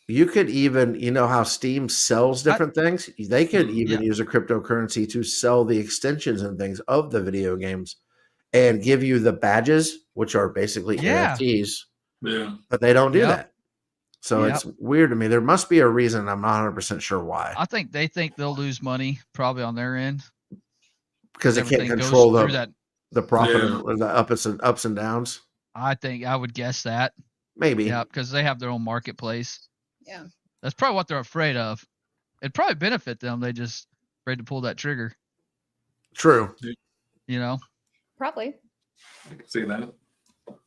[SPEAKER 4] you could even, you know how Steam sells different things? They could even
[SPEAKER 2] Yeah.
[SPEAKER 4] use a cryptocurrency to sell the extensions and things of the video games and give you the badges, which are basically
[SPEAKER 2] Yeah.
[SPEAKER 4] NFTs,
[SPEAKER 1] Yeah.
[SPEAKER 4] but they don't do
[SPEAKER 2] Yep.
[SPEAKER 4] that. So
[SPEAKER 2] Yep.
[SPEAKER 4] it's weird to me. There must be a reason. I'm not 100% sure why.
[SPEAKER 2] I think they think they'll lose money probably on their end.
[SPEAKER 4] Because they can't
[SPEAKER 2] everything goes
[SPEAKER 4] control
[SPEAKER 2] through that.
[SPEAKER 4] the profit
[SPEAKER 1] Yeah.
[SPEAKER 4] of the ups and downs.
[SPEAKER 2] I would guess that.
[SPEAKER 4] Maybe.
[SPEAKER 2] Yeah, because they have their own marketplace.
[SPEAKER 3] Yeah.
[SPEAKER 2] That's probably what they're afraid of. It'd probably benefit them. They just afraid to pull that trigger.
[SPEAKER 4] True.
[SPEAKER 2] You know,
[SPEAKER 3] Probably.
[SPEAKER 1] I can see that.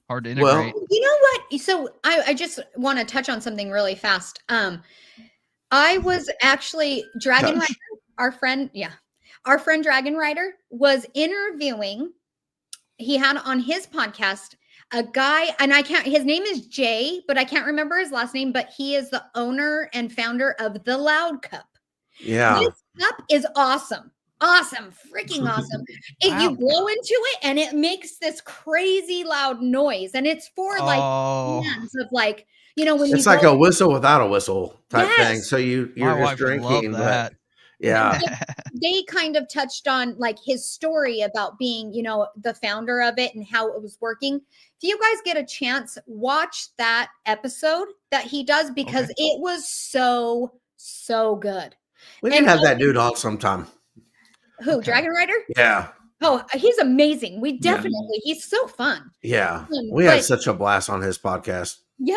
[SPEAKER 2] hard to
[SPEAKER 4] Well-
[SPEAKER 2] integrate.
[SPEAKER 3] You know what? So I just want to touch on something really fast. I was actually Dragon
[SPEAKER 4] Touch.
[SPEAKER 3] Rider, our friend Dragon Rider was interviewing. He had on his podcast a guy, and his name is Jay, but I can't remember his last name, but he is the owner and founder of the Loud Cup.
[SPEAKER 4] Yeah.
[SPEAKER 3] This cup is awesome. Awesome. Freaking awesome.
[SPEAKER 2] Wow.
[SPEAKER 3] You blow into it and it makes this crazy loud noise. And it's for like
[SPEAKER 2] Oh,
[SPEAKER 3] fans of like, you know, when
[SPEAKER 4] It's
[SPEAKER 3] you
[SPEAKER 4] like
[SPEAKER 3] go,
[SPEAKER 4] a whistle without a whistle type
[SPEAKER 3] Yes.
[SPEAKER 4] thing. So you're
[SPEAKER 2] my
[SPEAKER 4] just
[SPEAKER 2] wife would
[SPEAKER 4] drinking,
[SPEAKER 2] love
[SPEAKER 4] but
[SPEAKER 2] that.
[SPEAKER 4] yeah.
[SPEAKER 3] they kind of touched on like his story about being, you know, the founder of it and how it was working. If you guys get a chance, watch that episode that he does because it was so good.
[SPEAKER 4] We can
[SPEAKER 3] And
[SPEAKER 4] have that dude on sometime.
[SPEAKER 3] Who,
[SPEAKER 2] Okay.
[SPEAKER 3] Dragon Rider?
[SPEAKER 4] Yeah.
[SPEAKER 3] Oh, he's amazing. We definitely, he's so fun.
[SPEAKER 4] Yeah. We had
[SPEAKER 3] But-
[SPEAKER 4] such a blast on his podcast.
[SPEAKER 3] Yeah.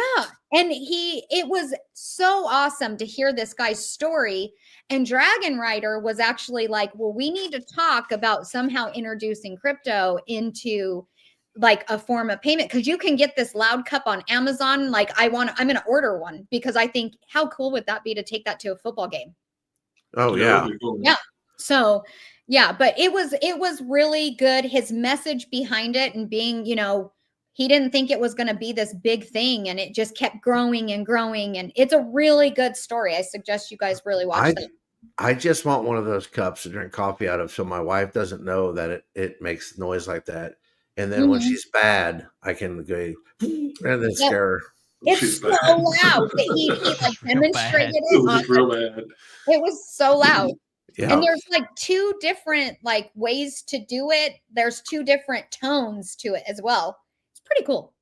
[SPEAKER 3] And it was so awesome to hear this guy's story. And Dragon Rider was actually like, well, we need to talk about somehow introducing crypto into like a form of payment because you can get this Loud Cup on Amazon. Like I'm going to order one because I think how cool would that be to take that to a football game?
[SPEAKER 4] Oh, yeah.
[SPEAKER 1] that'd be cool.
[SPEAKER 3] Yeah. So yeah, but it was really good. His message behind it and being, you know, he didn't think it was going to be this big thing and it just kept growing and growing. And it's a really good story. I suggest you guys really watch that.
[SPEAKER 4] I just want one of those cups to drink coffee out of so my wife doesn't know that it makes noise like that. And then when
[SPEAKER 3] Mhm.
[SPEAKER 4] she's bad, I can go and then scare her.
[SPEAKER 3] It's
[SPEAKER 1] She's
[SPEAKER 3] so
[SPEAKER 1] bad.
[SPEAKER 3] loud that he like
[SPEAKER 2] Real
[SPEAKER 3] demonstrated
[SPEAKER 1] It
[SPEAKER 3] it.
[SPEAKER 1] was real bad.
[SPEAKER 3] It was so loud.
[SPEAKER 4] Yeah.
[SPEAKER 3] And there's like two different like ways to do it. There's two different tones to it as well. It's pretty cool.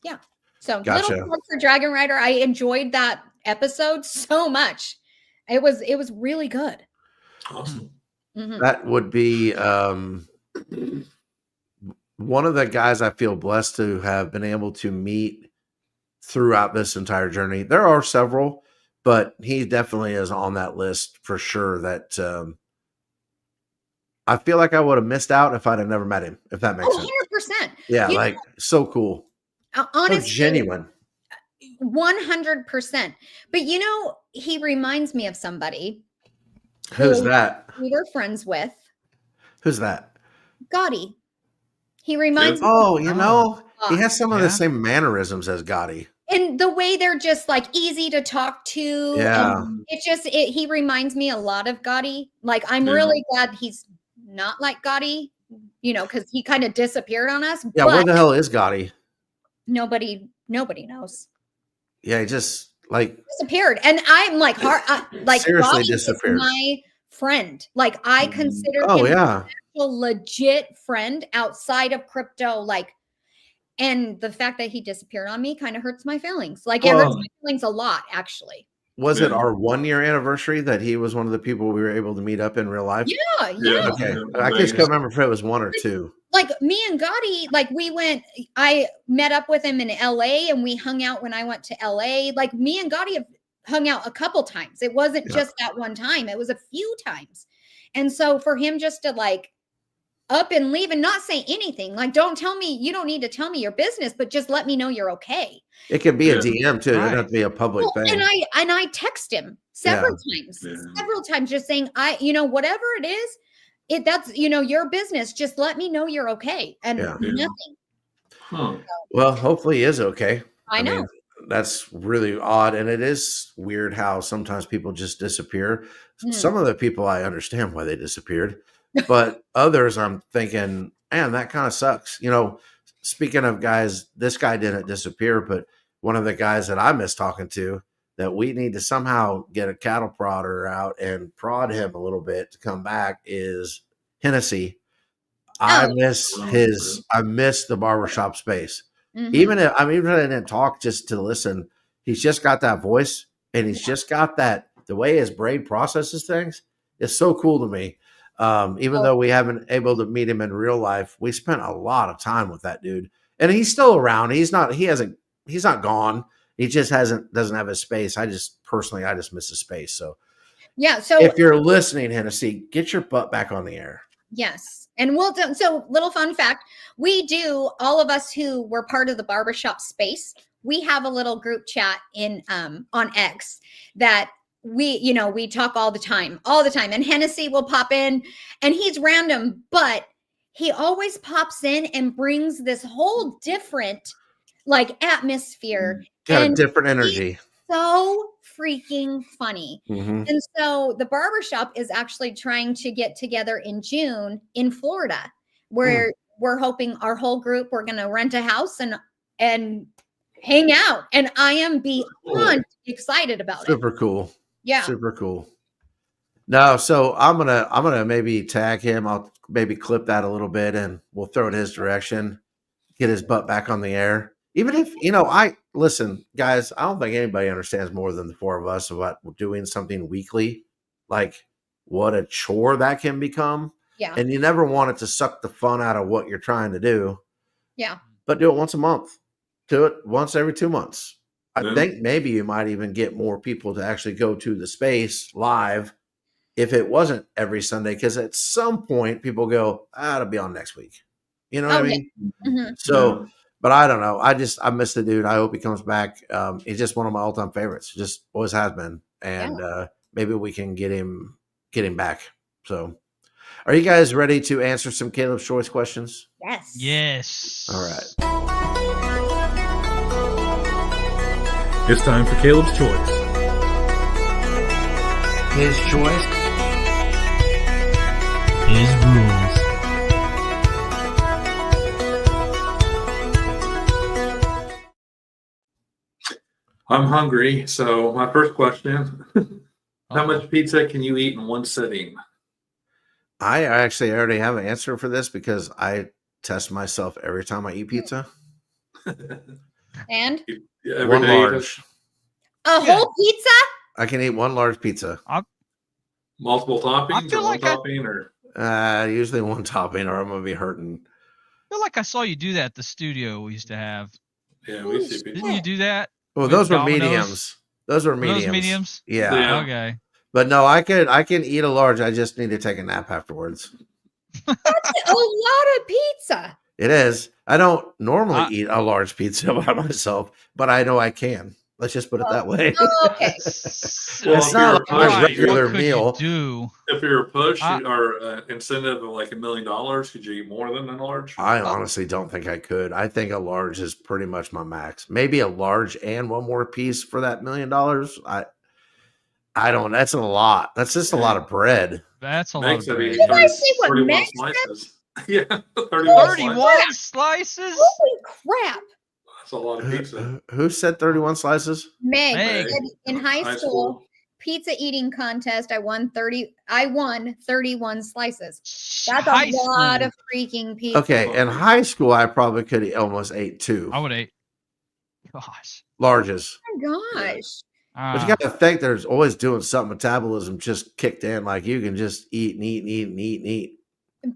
[SPEAKER 3] Yeah. So
[SPEAKER 4] Gotcha.
[SPEAKER 3] little plug for Dragon Rider. I enjoyed that episode so much. It was really good.
[SPEAKER 1] Awesome.
[SPEAKER 3] Mhm.
[SPEAKER 4] That would be one of the guys I feel blessed to have been able to meet throughout this entire journey. There are several, but he definitely is on that list for sure. That I feel like I would have missed out if I'd have never met him, if that makes sense.
[SPEAKER 3] 100%.
[SPEAKER 4] Yeah,
[SPEAKER 3] You
[SPEAKER 4] like so cool. So
[SPEAKER 3] Honestly,
[SPEAKER 4] genuine.
[SPEAKER 3] 100%. But you know, he reminds me of somebody
[SPEAKER 4] Who's
[SPEAKER 3] who
[SPEAKER 4] that?
[SPEAKER 3] we were friends with,
[SPEAKER 4] Who's that?
[SPEAKER 3] Gotti. He reminds me
[SPEAKER 4] Oh, you know, he
[SPEAKER 3] of
[SPEAKER 4] has some of the
[SPEAKER 2] Yeah.
[SPEAKER 4] same mannerisms as Gotti.
[SPEAKER 3] and the way they're just like easy to talk to.
[SPEAKER 4] Yeah.
[SPEAKER 3] And it's just he reminds me a lot of Gotti. Like I'm
[SPEAKER 1] Yeah.
[SPEAKER 3] really glad he's not like Gotti, you know, because he kind of disappeared on us.
[SPEAKER 4] Yeah, where
[SPEAKER 3] but
[SPEAKER 4] the hell is Gotti?
[SPEAKER 3] nobody knows.
[SPEAKER 4] Yeah, he just like
[SPEAKER 3] Disappeared. And I'm like like
[SPEAKER 4] Seriously
[SPEAKER 3] Gotti is
[SPEAKER 4] disappeared.
[SPEAKER 3] my friend. Like I
[SPEAKER 1] Mhm.
[SPEAKER 3] consider
[SPEAKER 4] oh
[SPEAKER 3] him
[SPEAKER 4] yeah.
[SPEAKER 3] a legit friend outside of crypto. Like, and the fact that he disappeared on me kind of hurts my feelings. Like it hurts
[SPEAKER 1] Well-
[SPEAKER 3] my feelings a lot, actually.
[SPEAKER 4] Was it
[SPEAKER 1] Yeah.
[SPEAKER 4] our 1 year anniversary that he was one of the people we were able to meet up in real life?
[SPEAKER 3] Yeah.
[SPEAKER 1] Yeah.
[SPEAKER 4] Okay.
[SPEAKER 1] Yeah,
[SPEAKER 4] I just
[SPEAKER 1] Vegas.
[SPEAKER 4] can't remember if it was one or two.
[SPEAKER 3] Like me and Gotti, like I met up with him in LA and we hung out when I went to LA. Like me and Gotti have hung out a couple times. It wasn't
[SPEAKER 4] Yeah.
[SPEAKER 3] just that one time, it was a few times. And so for him just to like up and leave and not say anything. Like, don't tell me, you don't need to tell me your business, but just let me know you're okay.
[SPEAKER 4] It could be a
[SPEAKER 1] Yeah.
[SPEAKER 4] DM too. It doesn't
[SPEAKER 2] Right.
[SPEAKER 4] have to be a public
[SPEAKER 3] Well,
[SPEAKER 4] thing.
[SPEAKER 3] and I text him several times, just saying, whatever it is, that's your business. Just let me know you're okay. And
[SPEAKER 4] Yeah.
[SPEAKER 1] Yeah.
[SPEAKER 3] nothing.
[SPEAKER 1] Huh.
[SPEAKER 4] Well, hopefully he is okay.
[SPEAKER 3] I know.
[SPEAKER 4] mean, that's really odd. And it is weird how sometimes people just disappear.
[SPEAKER 3] Hmm.
[SPEAKER 4] Some of the people I understand why they disappeared, but others I'm thinking, man, that kind of sucks. Speaking of guys, this guy didn't disappear, but one of the guys that I miss talking to that we need to somehow get a cattle prodder out and prod him a little bit to come back is Hennessy. I
[SPEAKER 3] Oh.
[SPEAKER 4] miss the barbershop space.
[SPEAKER 3] Mhm.
[SPEAKER 4] Even if I didn't talk just to listen, he's just got that voice and he's just got the way his brain processes things is so cool to me. Even though we haven't able to meet him in real life, we spent a lot of time with that dude, and he's still around. He's not gone. He just doesn't have his space. I just miss his space. So
[SPEAKER 3] Yeah. So
[SPEAKER 4] if you're listening, Hennessy, get your butt back on the air.
[SPEAKER 3] yes. And we'll do, so little fun fact, we do, all of us who were part of the barbershop space, we have a little group chat in on X that we talk all the time. And Hennessy will pop in and he's random, but he always pops in and brings this whole different atmosphere.
[SPEAKER 4] Got
[SPEAKER 3] and
[SPEAKER 4] a different energy.
[SPEAKER 3] So freaking funny.
[SPEAKER 4] Mhm.
[SPEAKER 3] And so the barbershop is actually trying to get together in June in Florida, where we're hoping our whole group, we're going to rent a house and hang out. And I am beyond excited about it.
[SPEAKER 4] Super cool.
[SPEAKER 3] Yeah.
[SPEAKER 4] Super cool. No, so I'm gonna maybe tag him. I'll maybe clip that a little bit and we'll throw it his direction, get his butt back on the air. Even if, listen, guys, I don't think anybody understands more than the four of us about doing something weekly, like what a chore that can become.
[SPEAKER 3] Yeah.
[SPEAKER 4] And you never want it to suck the fun out of what you're trying to do.
[SPEAKER 3] Yeah.
[SPEAKER 4] But do it once a month. Do it once every 2 months. I
[SPEAKER 1] Yeah.
[SPEAKER 4] think maybe you might even get more people to actually go to the space live if it wasn't every Sunday, because at some point people go, it'll be on next week. You know what I mean?
[SPEAKER 3] Mhm.
[SPEAKER 4] So, but I don't know. I miss the dude. I hope he comes back. He's just one of my all-time favorites. Just always has been. And maybe we can get him back. So are you guys ready to answer some Caleb's Choice questions?
[SPEAKER 3] Yes.
[SPEAKER 2] Yes.
[SPEAKER 4] All right.
[SPEAKER 1] It's time for Caleb's Choice.
[SPEAKER 4] His choice.
[SPEAKER 2] His rules.
[SPEAKER 1] I'm hungry, so my first question: how
[SPEAKER 2] Uh-oh.
[SPEAKER 1] much pizza can you eat in one sitting?
[SPEAKER 4] I actually already have an answer for this because I test myself every time I eat pizza.
[SPEAKER 3] And
[SPEAKER 1] Every
[SPEAKER 4] One
[SPEAKER 1] day,
[SPEAKER 4] large.
[SPEAKER 3] a whole pizza?
[SPEAKER 4] I can eat one large pizza.
[SPEAKER 1] multiple toppings,
[SPEAKER 2] feel
[SPEAKER 1] or one
[SPEAKER 2] like I-
[SPEAKER 1] topping, or
[SPEAKER 4] Usually one topping, or I'm gonna be hurting.
[SPEAKER 2] I feel like I saw you do that at the studio we used to have.
[SPEAKER 1] yeah, we see
[SPEAKER 2] Didn't
[SPEAKER 1] pizza.
[SPEAKER 2] you do that?
[SPEAKER 4] Well,
[SPEAKER 2] With
[SPEAKER 4] those were
[SPEAKER 2] Domino's?
[SPEAKER 4] mediums. Those were
[SPEAKER 2] Were
[SPEAKER 4] mediums.
[SPEAKER 2] those mediums?
[SPEAKER 4] Yeah.
[SPEAKER 1] Yeah.
[SPEAKER 2] Okay.
[SPEAKER 4] But no, I can eat a large. I just need to take a nap afterwards.
[SPEAKER 3] A lot of pizza.
[SPEAKER 4] It is. I don't normally
[SPEAKER 2] I-
[SPEAKER 4] eat a large pizza by myself, but I know I can. Let's just put it that way.
[SPEAKER 3] Oh, okay.
[SPEAKER 1] Well,
[SPEAKER 4] It's not
[SPEAKER 1] if you're
[SPEAKER 4] like
[SPEAKER 1] a
[SPEAKER 4] my
[SPEAKER 1] push,
[SPEAKER 4] regular
[SPEAKER 2] what could
[SPEAKER 4] meal.
[SPEAKER 2] You do?
[SPEAKER 1] if you're a push
[SPEAKER 2] I-
[SPEAKER 1] or incentive of like $1 million, could you eat more than a large?
[SPEAKER 4] I honestly don't think I could. I think a large is pretty much my max. Maybe a large and one more piece for that $1 million. I don't. That's a lot. That's just a lot of bread.
[SPEAKER 2] That's a lot
[SPEAKER 1] Makes
[SPEAKER 2] of
[SPEAKER 1] it
[SPEAKER 2] bread.
[SPEAKER 1] eat
[SPEAKER 3] guys see what
[SPEAKER 1] 31
[SPEAKER 3] Meg said?
[SPEAKER 1] slices. Yeah, 31 slices.
[SPEAKER 2] 31 slices?
[SPEAKER 3] Holy crap.
[SPEAKER 1] That's a lot of pizza.
[SPEAKER 4] Who said 31 slices?
[SPEAKER 3] Meg,
[SPEAKER 2] Meg.
[SPEAKER 3] said in high school pizza eating contest, I won 31 slices. That's a
[SPEAKER 2] High
[SPEAKER 3] lot
[SPEAKER 2] school.
[SPEAKER 3] of freaking pizza.
[SPEAKER 4] Okay, in high school, I probably could have almost ate two
[SPEAKER 2] I would eat. Gosh.
[SPEAKER 4] larges.
[SPEAKER 3] Oh my gosh.
[SPEAKER 4] But you got to think there's always doing something. Metabolism just kicked in. Like you can just eat and eat and eat and eat and eat.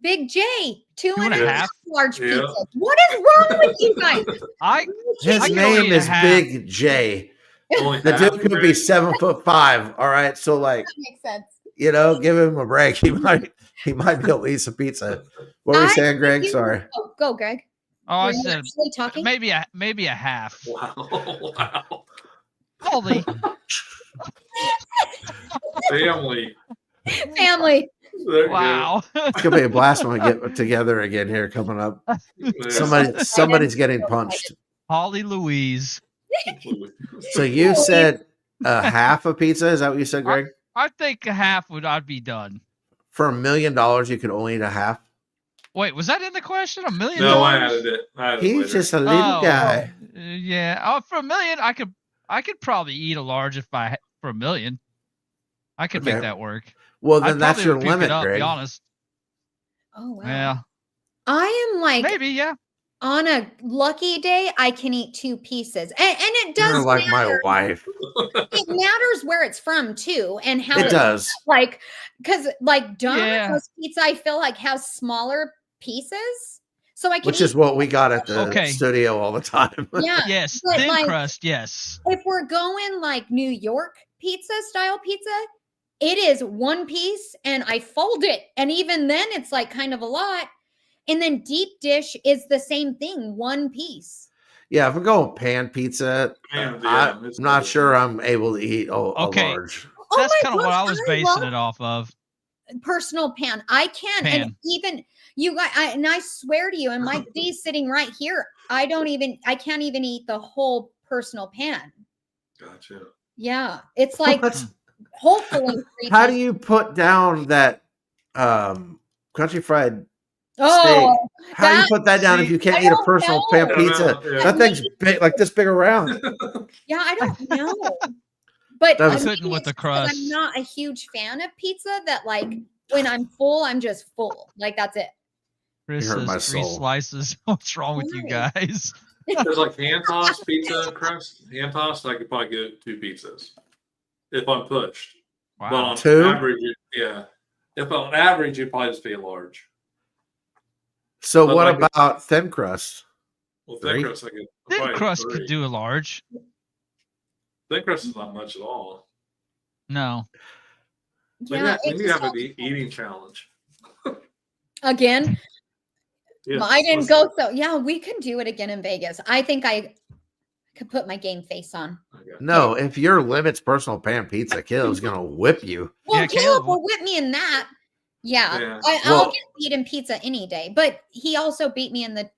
[SPEAKER 3] Big J, two
[SPEAKER 2] and
[SPEAKER 3] and
[SPEAKER 2] a
[SPEAKER 3] a
[SPEAKER 2] half?
[SPEAKER 3] half large
[SPEAKER 1] Yeah.
[SPEAKER 3] pizzas. What is wrong with you guys?
[SPEAKER 2] I
[SPEAKER 4] His
[SPEAKER 2] I can
[SPEAKER 4] name
[SPEAKER 2] only eat a
[SPEAKER 4] is
[SPEAKER 2] half.
[SPEAKER 4] Big J.
[SPEAKER 1] Only
[SPEAKER 4] The
[SPEAKER 1] half
[SPEAKER 4] dude could be
[SPEAKER 1] bread.
[SPEAKER 4] 7'5". All right, so like
[SPEAKER 3] That makes sense.
[SPEAKER 4] give him a break. He might he might be able to eat some pizza. What were you saying, Greg? Sorry.
[SPEAKER 3] Oh, go, Greg.
[SPEAKER 2] Oh, I
[SPEAKER 3] Were you
[SPEAKER 2] said
[SPEAKER 3] actually talking?
[SPEAKER 2] maybe a half.
[SPEAKER 1] Wow.
[SPEAKER 2] Holy.
[SPEAKER 1] Family.
[SPEAKER 3] Family.
[SPEAKER 1] There you
[SPEAKER 2] Wow.
[SPEAKER 4] It's gonna be a blast when we get together again here coming up.
[SPEAKER 1] go. Yeah.
[SPEAKER 4] Somebody's getting punched.
[SPEAKER 2] Holly Louise.
[SPEAKER 4] So you said half a pizza? Is that what you said, Greg?
[SPEAKER 2] I think a half I'd be done.
[SPEAKER 4] For $1 million, you could only eat a half.
[SPEAKER 2] Wait, was that in the question? $1 million?
[SPEAKER 1] No, I added it.
[SPEAKER 4] He's
[SPEAKER 1] later.
[SPEAKER 4] just a little guy.
[SPEAKER 2] Yeah. Oh, for $1 million, I could probably eat a large for $1 million. I could
[SPEAKER 4] Okay.
[SPEAKER 2] make that work.
[SPEAKER 4] Well, then
[SPEAKER 2] I'd
[SPEAKER 4] that's
[SPEAKER 2] probably
[SPEAKER 4] your
[SPEAKER 2] would puke
[SPEAKER 4] limit,
[SPEAKER 2] it up,
[SPEAKER 4] Greg.
[SPEAKER 2] Be honest.
[SPEAKER 3] Oh wow.
[SPEAKER 2] Yeah.
[SPEAKER 3] I am like
[SPEAKER 2] Maybe. Yeah.
[SPEAKER 3] on a lucky day, I can eat 2 pieces, and it does
[SPEAKER 4] You're like
[SPEAKER 3] matter.
[SPEAKER 4] my wife.
[SPEAKER 3] It matters where it's from too, and how
[SPEAKER 4] It does.
[SPEAKER 3] like because like Domino's
[SPEAKER 2] Yeah.
[SPEAKER 3] pizza, I feel like has smaller pieces, so I can
[SPEAKER 4] Which
[SPEAKER 3] eat
[SPEAKER 4] is what we got at the
[SPEAKER 2] Okay.
[SPEAKER 4] studio all the time.
[SPEAKER 3] yeah.
[SPEAKER 2] Yes.
[SPEAKER 3] But,
[SPEAKER 2] Thin
[SPEAKER 3] like,
[SPEAKER 2] crust. Yes.
[SPEAKER 3] If we're going like New York pizza style pizza, it is 1 piece, and I fold it, and even then, it's like kind of a lot. And then deep dish is the same thing, 1 piece.
[SPEAKER 4] Yeah, if we're going pan pizza,
[SPEAKER 1] Pan, yeah,
[SPEAKER 4] I'm
[SPEAKER 1] it's
[SPEAKER 4] not
[SPEAKER 1] good.
[SPEAKER 4] sure I'm able to eat a
[SPEAKER 2] Okay.
[SPEAKER 4] large.
[SPEAKER 3] Oh
[SPEAKER 2] That's
[SPEAKER 3] my
[SPEAKER 2] kind of what
[SPEAKER 3] gosh,
[SPEAKER 2] I was
[SPEAKER 3] I
[SPEAKER 2] basing
[SPEAKER 3] love
[SPEAKER 2] it off of.
[SPEAKER 3] personal pan. I can, and
[SPEAKER 2] Pan.
[SPEAKER 3] even you guys, and I swear to you, and Mike D's sitting right here. I can't even eat the whole personal pan.
[SPEAKER 1] Gotcha.
[SPEAKER 3] Yeah, it's like
[SPEAKER 4] What's-
[SPEAKER 3] hopefully.
[SPEAKER 4] How do you put down that country fried
[SPEAKER 3] Oh,
[SPEAKER 4] steak? How do you
[SPEAKER 3] that-
[SPEAKER 4] put that down if you can't
[SPEAKER 3] I
[SPEAKER 4] eat a
[SPEAKER 3] don't
[SPEAKER 4] personal
[SPEAKER 3] know.
[SPEAKER 4] pan
[SPEAKER 1] I don't
[SPEAKER 4] pizza?
[SPEAKER 1] know, yeah.
[SPEAKER 4] That thing's big, like this big around.
[SPEAKER 3] Yeah, I don't know. But
[SPEAKER 4] That was-
[SPEAKER 2] Couldn't
[SPEAKER 3] maybe
[SPEAKER 2] with the
[SPEAKER 3] it's because
[SPEAKER 2] crust.
[SPEAKER 3] I'm not a huge fan of pizza. That like when I'm full, I'm just full. Like that's it.
[SPEAKER 2] Chris
[SPEAKER 4] hurt my
[SPEAKER 2] says 3
[SPEAKER 4] soul.
[SPEAKER 2] slices. What's wrong with you
[SPEAKER 3] Why?
[SPEAKER 2] guys?
[SPEAKER 1] There's like hand tossed pizza crust. Hand tossed, I could probably get 2 pizzas if I'm pushed. But
[SPEAKER 2] Wow.
[SPEAKER 1] on
[SPEAKER 4] 2?
[SPEAKER 1] average, yeah. If on average, you'd probably just be a large.
[SPEAKER 4] So
[SPEAKER 1] But
[SPEAKER 4] what
[SPEAKER 1] like-
[SPEAKER 4] about thin crust?
[SPEAKER 1] Well,
[SPEAKER 4] 3?
[SPEAKER 1] thin crust, I could.
[SPEAKER 2] Thin
[SPEAKER 1] probably
[SPEAKER 2] crust
[SPEAKER 1] 3.
[SPEAKER 2] could do a large.
[SPEAKER 1] Thin crust is not much at all.
[SPEAKER 2] No.
[SPEAKER 3] Yeah,
[SPEAKER 1] we
[SPEAKER 3] it
[SPEAKER 1] need to
[SPEAKER 3] just
[SPEAKER 1] have
[SPEAKER 3] all-
[SPEAKER 1] an eating challenge.
[SPEAKER 3] again.
[SPEAKER 1] Yes,
[SPEAKER 3] I didn't
[SPEAKER 1] let's-
[SPEAKER 3] go so. Yeah, we can do it again in Vegas. I think I could put my game face on.
[SPEAKER 1] Okay.
[SPEAKER 4] No, if your limit's personal pan pizza, Caleb's gonna whip you.
[SPEAKER 3] Well,
[SPEAKER 2] Yeah,
[SPEAKER 3] Caleb
[SPEAKER 2] Caleb
[SPEAKER 3] will whip me in that. Yeah,
[SPEAKER 1] Yeah.
[SPEAKER 3] I'll
[SPEAKER 4] Well-
[SPEAKER 3] get beat in pizza any day. But he also beat me in the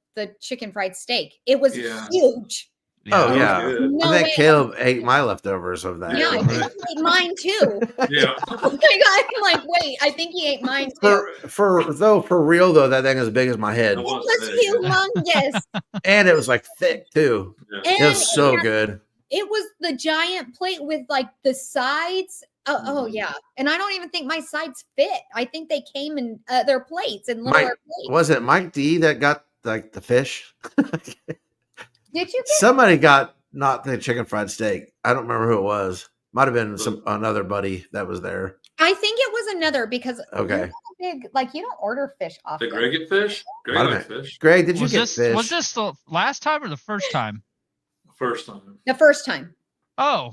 [SPEAKER 3] chicken fried steak. It was
[SPEAKER 1] Yeah.
[SPEAKER 3] huge.
[SPEAKER 4] Oh,
[SPEAKER 1] That was
[SPEAKER 4] yeah.
[SPEAKER 1] good.
[SPEAKER 3] No
[SPEAKER 4] I think
[SPEAKER 3] way.
[SPEAKER 4] Caleb ate my leftovers of that.
[SPEAKER 3] Yeah,
[SPEAKER 1] Yeah,
[SPEAKER 3] he
[SPEAKER 1] right.
[SPEAKER 3] ate mine too.
[SPEAKER 1] Yeah.
[SPEAKER 3] I'm like, wait, I think he ate mine too.
[SPEAKER 4] For real though, that thing is as big as my head,
[SPEAKER 1] That
[SPEAKER 3] It
[SPEAKER 1] was
[SPEAKER 3] was
[SPEAKER 1] big.
[SPEAKER 3] humongous.
[SPEAKER 4] and it was like thick too.
[SPEAKER 1] Yeah.
[SPEAKER 3] And
[SPEAKER 4] It was so
[SPEAKER 3] it,
[SPEAKER 4] good.
[SPEAKER 3] it was the giant plate with like the sides. Oh
[SPEAKER 1] Mhm.
[SPEAKER 3] yeah. And I don't even think my sides fit. I think they came in their plates and
[SPEAKER 4] Mike,
[SPEAKER 3] littler plates.
[SPEAKER 4] Was it Mike D that got like the fish?
[SPEAKER 3] Did you get
[SPEAKER 4] Somebody got not the chicken fried steak. I don't remember who it was. Might have been another buddy that was there.
[SPEAKER 3] I think it was another because
[SPEAKER 4] Okay.
[SPEAKER 3] you're not a big like you don't order fish often.
[SPEAKER 1] Did Greg get fish? Greg
[SPEAKER 4] Wait a
[SPEAKER 1] likes
[SPEAKER 4] minute.
[SPEAKER 1] fish.
[SPEAKER 4] Greg, did you
[SPEAKER 2] Was
[SPEAKER 4] get
[SPEAKER 2] this
[SPEAKER 4] fish?
[SPEAKER 2] was this the last time or the first time?
[SPEAKER 1] First time.
[SPEAKER 3] The first time.
[SPEAKER 2] Oh.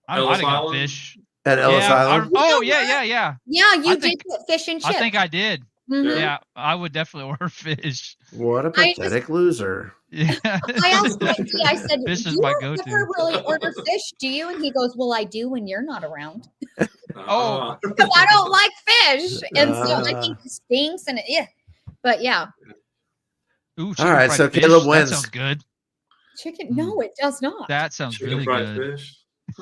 [SPEAKER 2] I
[SPEAKER 1] Ellis
[SPEAKER 2] might have got
[SPEAKER 1] Island?
[SPEAKER 2] fish.
[SPEAKER 4] At Ellis
[SPEAKER 2] Yeah,
[SPEAKER 4] Island?
[SPEAKER 2] oh,
[SPEAKER 3] You know
[SPEAKER 2] yeah, yeah.
[SPEAKER 3] Yeah, you
[SPEAKER 2] I
[SPEAKER 3] did
[SPEAKER 2] think-
[SPEAKER 3] get fish and chips.
[SPEAKER 2] I think I did.
[SPEAKER 3] Mhm.
[SPEAKER 2] Yeah, I would definitely order fish.
[SPEAKER 4] What a
[SPEAKER 3] I just-
[SPEAKER 4] pathetic loser.
[SPEAKER 2] Yeah.
[SPEAKER 3] I asked Mike D, I said,
[SPEAKER 2] Fish is
[SPEAKER 3] "You
[SPEAKER 2] my
[SPEAKER 3] don't
[SPEAKER 2] go-to.
[SPEAKER 3] ever really order fish, do you?" And he goes, "Well, I do when you're not around
[SPEAKER 2] Oh.
[SPEAKER 3] because I don't like fish, and so I
[SPEAKER 4] Ah.
[SPEAKER 3] think it stinks." And yeah, but yeah,
[SPEAKER 2] Ooh,
[SPEAKER 4] All right,
[SPEAKER 2] fried
[SPEAKER 4] so
[SPEAKER 2] fish,
[SPEAKER 4] Caleb
[SPEAKER 2] That
[SPEAKER 4] wins.
[SPEAKER 2] sounds good.
[SPEAKER 3] chicken. No, it does not.
[SPEAKER 2] That sounds
[SPEAKER 1] Chicken
[SPEAKER 2] really
[SPEAKER 1] fried
[SPEAKER 2] good.
[SPEAKER 1] fish.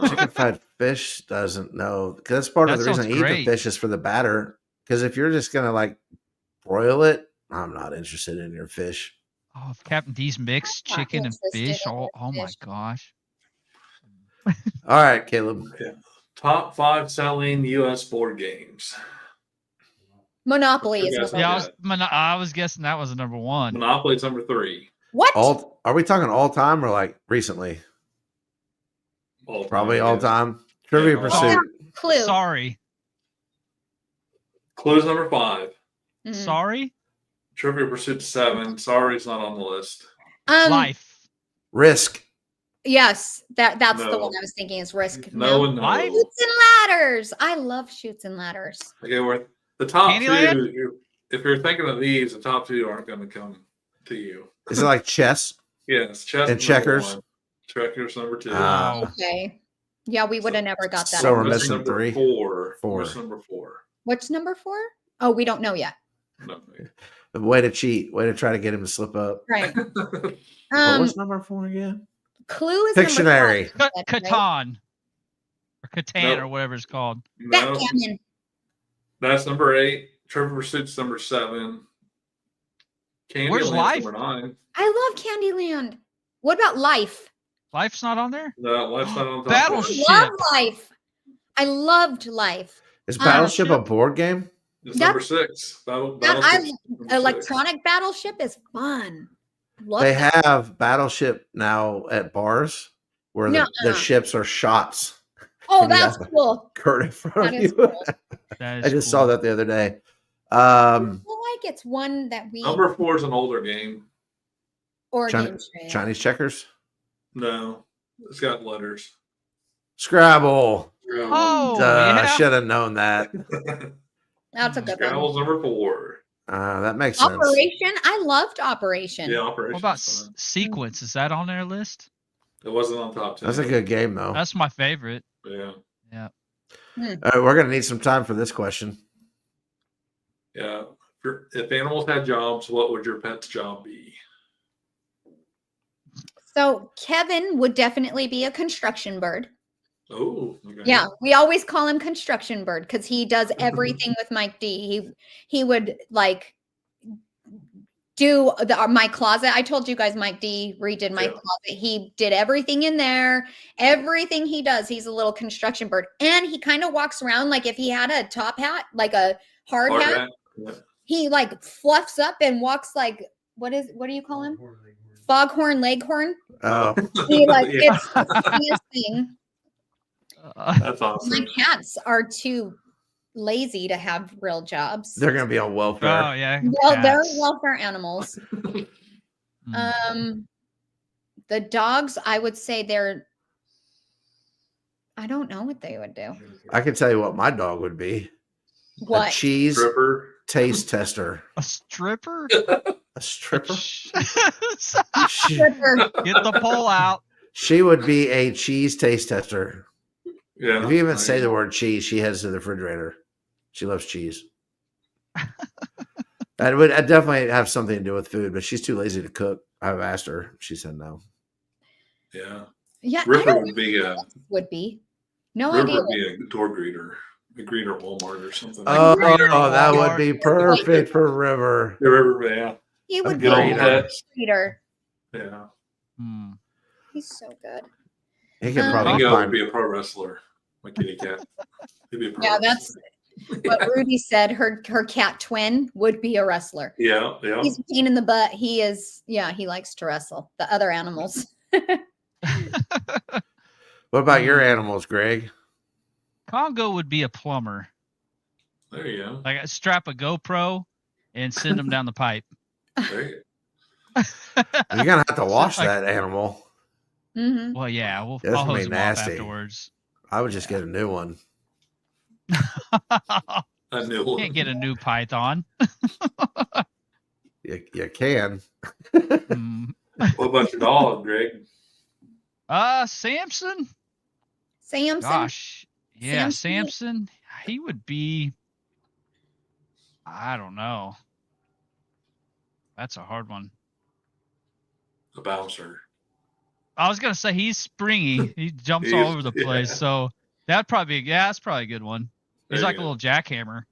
[SPEAKER 4] Chicken fried fish doesn't know because that's part of
[SPEAKER 2] That
[SPEAKER 4] the reason I
[SPEAKER 2] sounds
[SPEAKER 4] eat
[SPEAKER 2] great.
[SPEAKER 4] the fish is for the batter. Because if you're just gonna like broil it, I'm not interested in your fish.
[SPEAKER 2] Oh, Captain D's mixed
[SPEAKER 3] I'm not
[SPEAKER 2] chicken and
[SPEAKER 3] interested
[SPEAKER 2] fish.
[SPEAKER 3] in
[SPEAKER 2] Oh,
[SPEAKER 3] your
[SPEAKER 2] oh my
[SPEAKER 3] fish.
[SPEAKER 2] gosh.
[SPEAKER 4] All right, Caleb.
[SPEAKER 1] Top 5 selling U.S. board games.
[SPEAKER 3] Monopoly is
[SPEAKER 1] Yes,
[SPEAKER 3] what
[SPEAKER 2] Yeah,
[SPEAKER 1] Yeah.
[SPEAKER 2] I was guessing that was a number one.
[SPEAKER 1] Monopoly's number 3.
[SPEAKER 3] What?
[SPEAKER 4] Are we talking all time or like recently?
[SPEAKER 1] All time,
[SPEAKER 4] Probably all
[SPEAKER 1] yes.
[SPEAKER 4] time. Trivia
[SPEAKER 1] Yeah, all
[SPEAKER 4] Pursuit.
[SPEAKER 1] time.
[SPEAKER 3] Clue.
[SPEAKER 2] Sorry.
[SPEAKER 1] Clue's number 5.
[SPEAKER 3] Mhm.
[SPEAKER 2] Sorry.
[SPEAKER 1] Trivia Pursuit 7. Sorry's not on the list.
[SPEAKER 2] Life.
[SPEAKER 4] Risk.
[SPEAKER 3] Yes, that's the
[SPEAKER 1] No.
[SPEAKER 3] one I was thinking is Risk.
[SPEAKER 1] No and no.
[SPEAKER 2] Life?
[SPEAKER 3] Shoots and ladders. I love shoots and ladders.
[SPEAKER 1] Okay, we're The top
[SPEAKER 2] Candyland?
[SPEAKER 1] two, if you're thinking of these, the top two aren't going to come to you.
[SPEAKER 4] Is it like chess?
[SPEAKER 1] Yes, chess
[SPEAKER 4] And
[SPEAKER 1] is number
[SPEAKER 4] checkers?
[SPEAKER 1] one. Checkers number two.
[SPEAKER 4] Ah.
[SPEAKER 2] Oh.
[SPEAKER 3] Okay. Yeah, we would have never got that.
[SPEAKER 4] So we're
[SPEAKER 1] What's
[SPEAKER 4] missing
[SPEAKER 1] number
[SPEAKER 4] 3?
[SPEAKER 1] Four.
[SPEAKER 4] 4.
[SPEAKER 1] What's number 4?
[SPEAKER 3] What's number 4? Oh, we don't know yet.
[SPEAKER 1] No.
[SPEAKER 4] Way to cheat. Way to try to get him to slip up.
[SPEAKER 3] Right.
[SPEAKER 4] What was number 4 again?
[SPEAKER 3] Clue is
[SPEAKER 4] Pictionary.
[SPEAKER 3] number 5.
[SPEAKER 2] Catan. Or Catan
[SPEAKER 1] Nope.
[SPEAKER 2] or whatever it's called.
[SPEAKER 1] No,
[SPEAKER 3] Backgammon.
[SPEAKER 1] that's number 8. Trivial Pursuit's number 7.
[SPEAKER 2] Where's
[SPEAKER 1] Candyland's
[SPEAKER 2] Life?
[SPEAKER 1] number 9.
[SPEAKER 3] I love Candyland. What about Life?
[SPEAKER 2] Life's not on there?
[SPEAKER 1] No, Life's not on top.
[SPEAKER 2] Battleship.
[SPEAKER 3] I love Life. I loved Life.
[SPEAKER 4] Is Battleship a board game?
[SPEAKER 1] It's number 6.
[SPEAKER 3] Electronic Battleship is fun. Love
[SPEAKER 4] They
[SPEAKER 3] that.
[SPEAKER 4] have Battleship now at bars where the
[SPEAKER 3] Nuh-uh.
[SPEAKER 4] ships are shots.
[SPEAKER 3] Oh,
[SPEAKER 4] and you
[SPEAKER 3] that's
[SPEAKER 4] have
[SPEAKER 3] cool.
[SPEAKER 4] Current in front
[SPEAKER 3] That
[SPEAKER 4] of
[SPEAKER 3] is
[SPEAKER 4] you.
[SPEAKER 3] cool.
[SPEAKER 2] That is
[SPEAKER 4] I just
[SPEAKER 2] cool.
[SPEAKER 4] saw that the other day.
[SPEAKER 3] I feel like it's one that we
[SPEAKER 1] Number 4 is an older game.
[SPEAKER 3] Oregon Trail.
[SPEAKER 4] Chinese checkers?
[SPEAKER 1] No, it's got letters.
[SPEAKER 4] Scrabble.
[SPEAKER 2] Oh,
[SPEAKER 4] I
[SPEAKER 2] yeah.
[SPEAKER 4] should have known that.
[SPEAKER 3] That's a good one.
[SPEAKER 1] Scrabble's number 4.
[SPEAKER 4] That makes sense.
[SPEAKER 3] Operation. I loved Operation.
[SPEAKER 1] Yeah, Operation.
[SPEAKER 2] What about Sequence? Is that on their list?
[SPEAKER 1] It wasn't on top 10.
[SPEAKER 4] That's a good game, though.
[SPEAKER 2] That's my favorite.
[SPEAKER 1] Yeah.
[SPEAKER 2] Yeah.
[SPEAKER 4] All right, we're going to need some time for this question.
[SPEAKER 1] Yeah. If animals had jobs, what would your pet's job be?
[SPEAKER 3] So Kevin would definitely be a construction bird.
[SPEAKER 1] Oh, okay.
[SPEAKER 3] Yeah, we always call him construction bird because he does everything with Mike D. He would like do my closet. I told you guys Mike D redid my closet. He did everything in there. Everything he does, he's a little construction bird. And he kind of walks around like if he had a top hat, like a hard hat.
[SPEAKER 1] Yeah.
[SPEAKER 3] He like fluffs up and walks like what do you call him? Foghorn leghorn.
[SPEAKER 4] Oh,
[SPEAKER 3] He like
[SPEAKER 1] Yeah.
[SPEAKER 3] it's the funniest thing.
[SPEAKER 1] That's awesome.
[SPEAKER 3] My cats are too lazy to have real jobs.
[SPEAKER 4] they're going to be on welfare.
[SPEAKER 2] Oh, yeah.
[SPEAKER 3] Well, they're
[SPEAKER 2] cats.
[SPEAKER 3] welfare animals.
[SPEAKER 2] Mm.
[SPEAKER 3] The dogs, I would say I don't know what they would do.
[SPEAKER 4] I can tell you what my dog would be. A
[SPEAKER 3] What?
[SPEAKER 4] cheese
[SPEAKER 1] Stripper.
[SPEAKER 4] taste tester.
[SPEAKER 2] A stripper?
[SPEAKER 4] A stripper?
[SPEAKER 2] Get
[SPEAKER 3] Stripper.
[SPEAKER 2] the pole out.
[SPEAKER 4] She would be a cheese taste tester.
[SPEAKER 1] Yeah.
[SPEAKER 4] If you even say the word cheese, she heads to the refrigerator. She loves cheese. I'd definitely have something to do with food, but she's too lazy to cook. I've asked her. She said no.
[SPEAKER 1] Yeah.
[SPEAKER 3] Yeah, I
[SPEAKER 1] Ripper
[SPEAKER 3] don't
[SPEAKER 1] would be a
[SPEAKER 3] would be. No
[SPEAKER 1] Ripper
[SPEAKER 3] idea.
[SPEAKER 1] would be a door greeter. A greeter at Walmart or something.
[SPEAKER 4] Oh,
[SPEAKER 2] Greeter at
[SPEAKER 4] that would
[SPEAKER 2] Walmart.
[SPEAKER 4] be perfect for River.
[SPEAKER 1] The River, yeah.
[SPEAKER 3] He would
[SPEAKER 1] Good
[SPEAKER 3] be
[SPEAKER 1] old
[SPEAKER 3] a
[SPEAKER 1] pets.
[SPEAKER 3] breeder.
[SPEAKER 1] Yeah.
[SPEAKER 2] Hmm.
[SPEAKER 3] He's so good.
[SPEAKER 4] He could
[SPEAKER 3] Um,
[SPEAKER 4] probably
[SPEAKER 1] Bingo would
[SPEAKER 4] find
[SPEAKER 1] be a pro wrestler. My kitty cat. He'd be a pro
[SPEAKER 3] Yeah,
[SPEAKER 1] wrestler.
[SPEAKER 3] that's what Rudy said. Her cat twin would be a wrestler.
[SPEAKER 1] Yeah, yeah.
[SPEAKER 3] He's a pain in the butt. He is, yeah, he likes to wrestle the other animals.
[SPEAKER 4] What about your animals, Greg?
[SPEAKER 2] Congo would be a plumber.
[SPEAKER 1] There you go.
[SPEAKER 2] Like I'd strap a GoPro and send them down the pipe.
[SPEAKER 1] There you
[SPEAKER 4] You're gonna have to wash
[SPEAKER 2] Like-
[SPEAKER 4] that animal.
[SPEAKER 3] Hmm.
[SPEAKER 2] Well, yeah,
[SPEAKER 4] Yeah,
[SPEAKER 2] I'll
[SPEAKER 4] that's gonna
[SPEAKER 2] hose
[SPEAKER 4] be
[SPEAKER 2] them off
[SPEAKER 4] nasty.
[SPEAKER 2] afterwards.
[SPEAKER 4] I would just get a new one.
[SPEAKER 1] I knew one.
[SPEAKER 2] Can't get a new python.
[SPEAKER 4] You can.
[SPEAKER 2] Hmm.
[SPEAKER 1] What about your dog, Greg?
[SPEAKER 2] Samson.
[SPEAKER 3] Samson.
[SPEAKER 2] Gosh, yeah,
[SPEAKER 3] Samson.
[SPEAKER 2] Samson. He would be. I don't know. That's a hard one.
[SPEAKER 1] A bouncer.
[SPEAKER 2] I was gonna say he's springy. He jumps
[SPEAKER 1] He
[SPEAKER 2] all
[SPEAKER 1] is,
[SPEAKER 2] over the place.
[SPEAKER 1] yeah.
[SPEAKER 2] So that'd probably be, that's probably a good one. He's
[SPEAKER 1] There
[SPEAKER 2] like
[SPEAKER 1] you
[SPEAKER 2] a
[SPEAKER 1] go.
[SPEAKER 2] little jackhammer.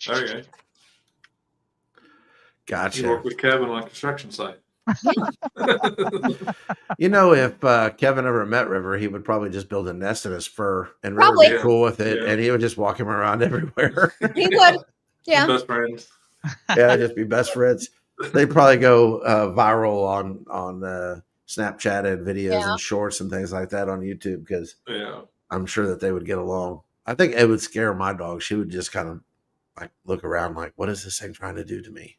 [SPEAKER 1] Okay. You
[SPEAKER 4] Gotcha.
[SPEAKER 1] work with Kevin on a construction site.
[SPEAKER 4] You know, if Kevin ever met River, he would probably just build a nest in his fur, and River would
[SPEAKER 3] Probably.
[SPEAKER 4] be cool with it,
[SPEAKER 1] Yeah.
[SPEAKER 4] and he would just walk him around everywhere.
[SPEAKER 3] He would. Yeah.
[SPEAKER 1] Best friends.
[SPEAKER 4] Yeah, just be best friends. They'd probably go viral on Snapchat and videos
[SPEAKER 3] Yeah.
[SPEAKER 4] and shorts and things like that on YouTube because
[SPEAKER 1] Yeah.
[SPEAKER 4] I'm sure that they would get along. I think it would scare my dog. She would just kind of like look around like, what is this thing trying to do to me?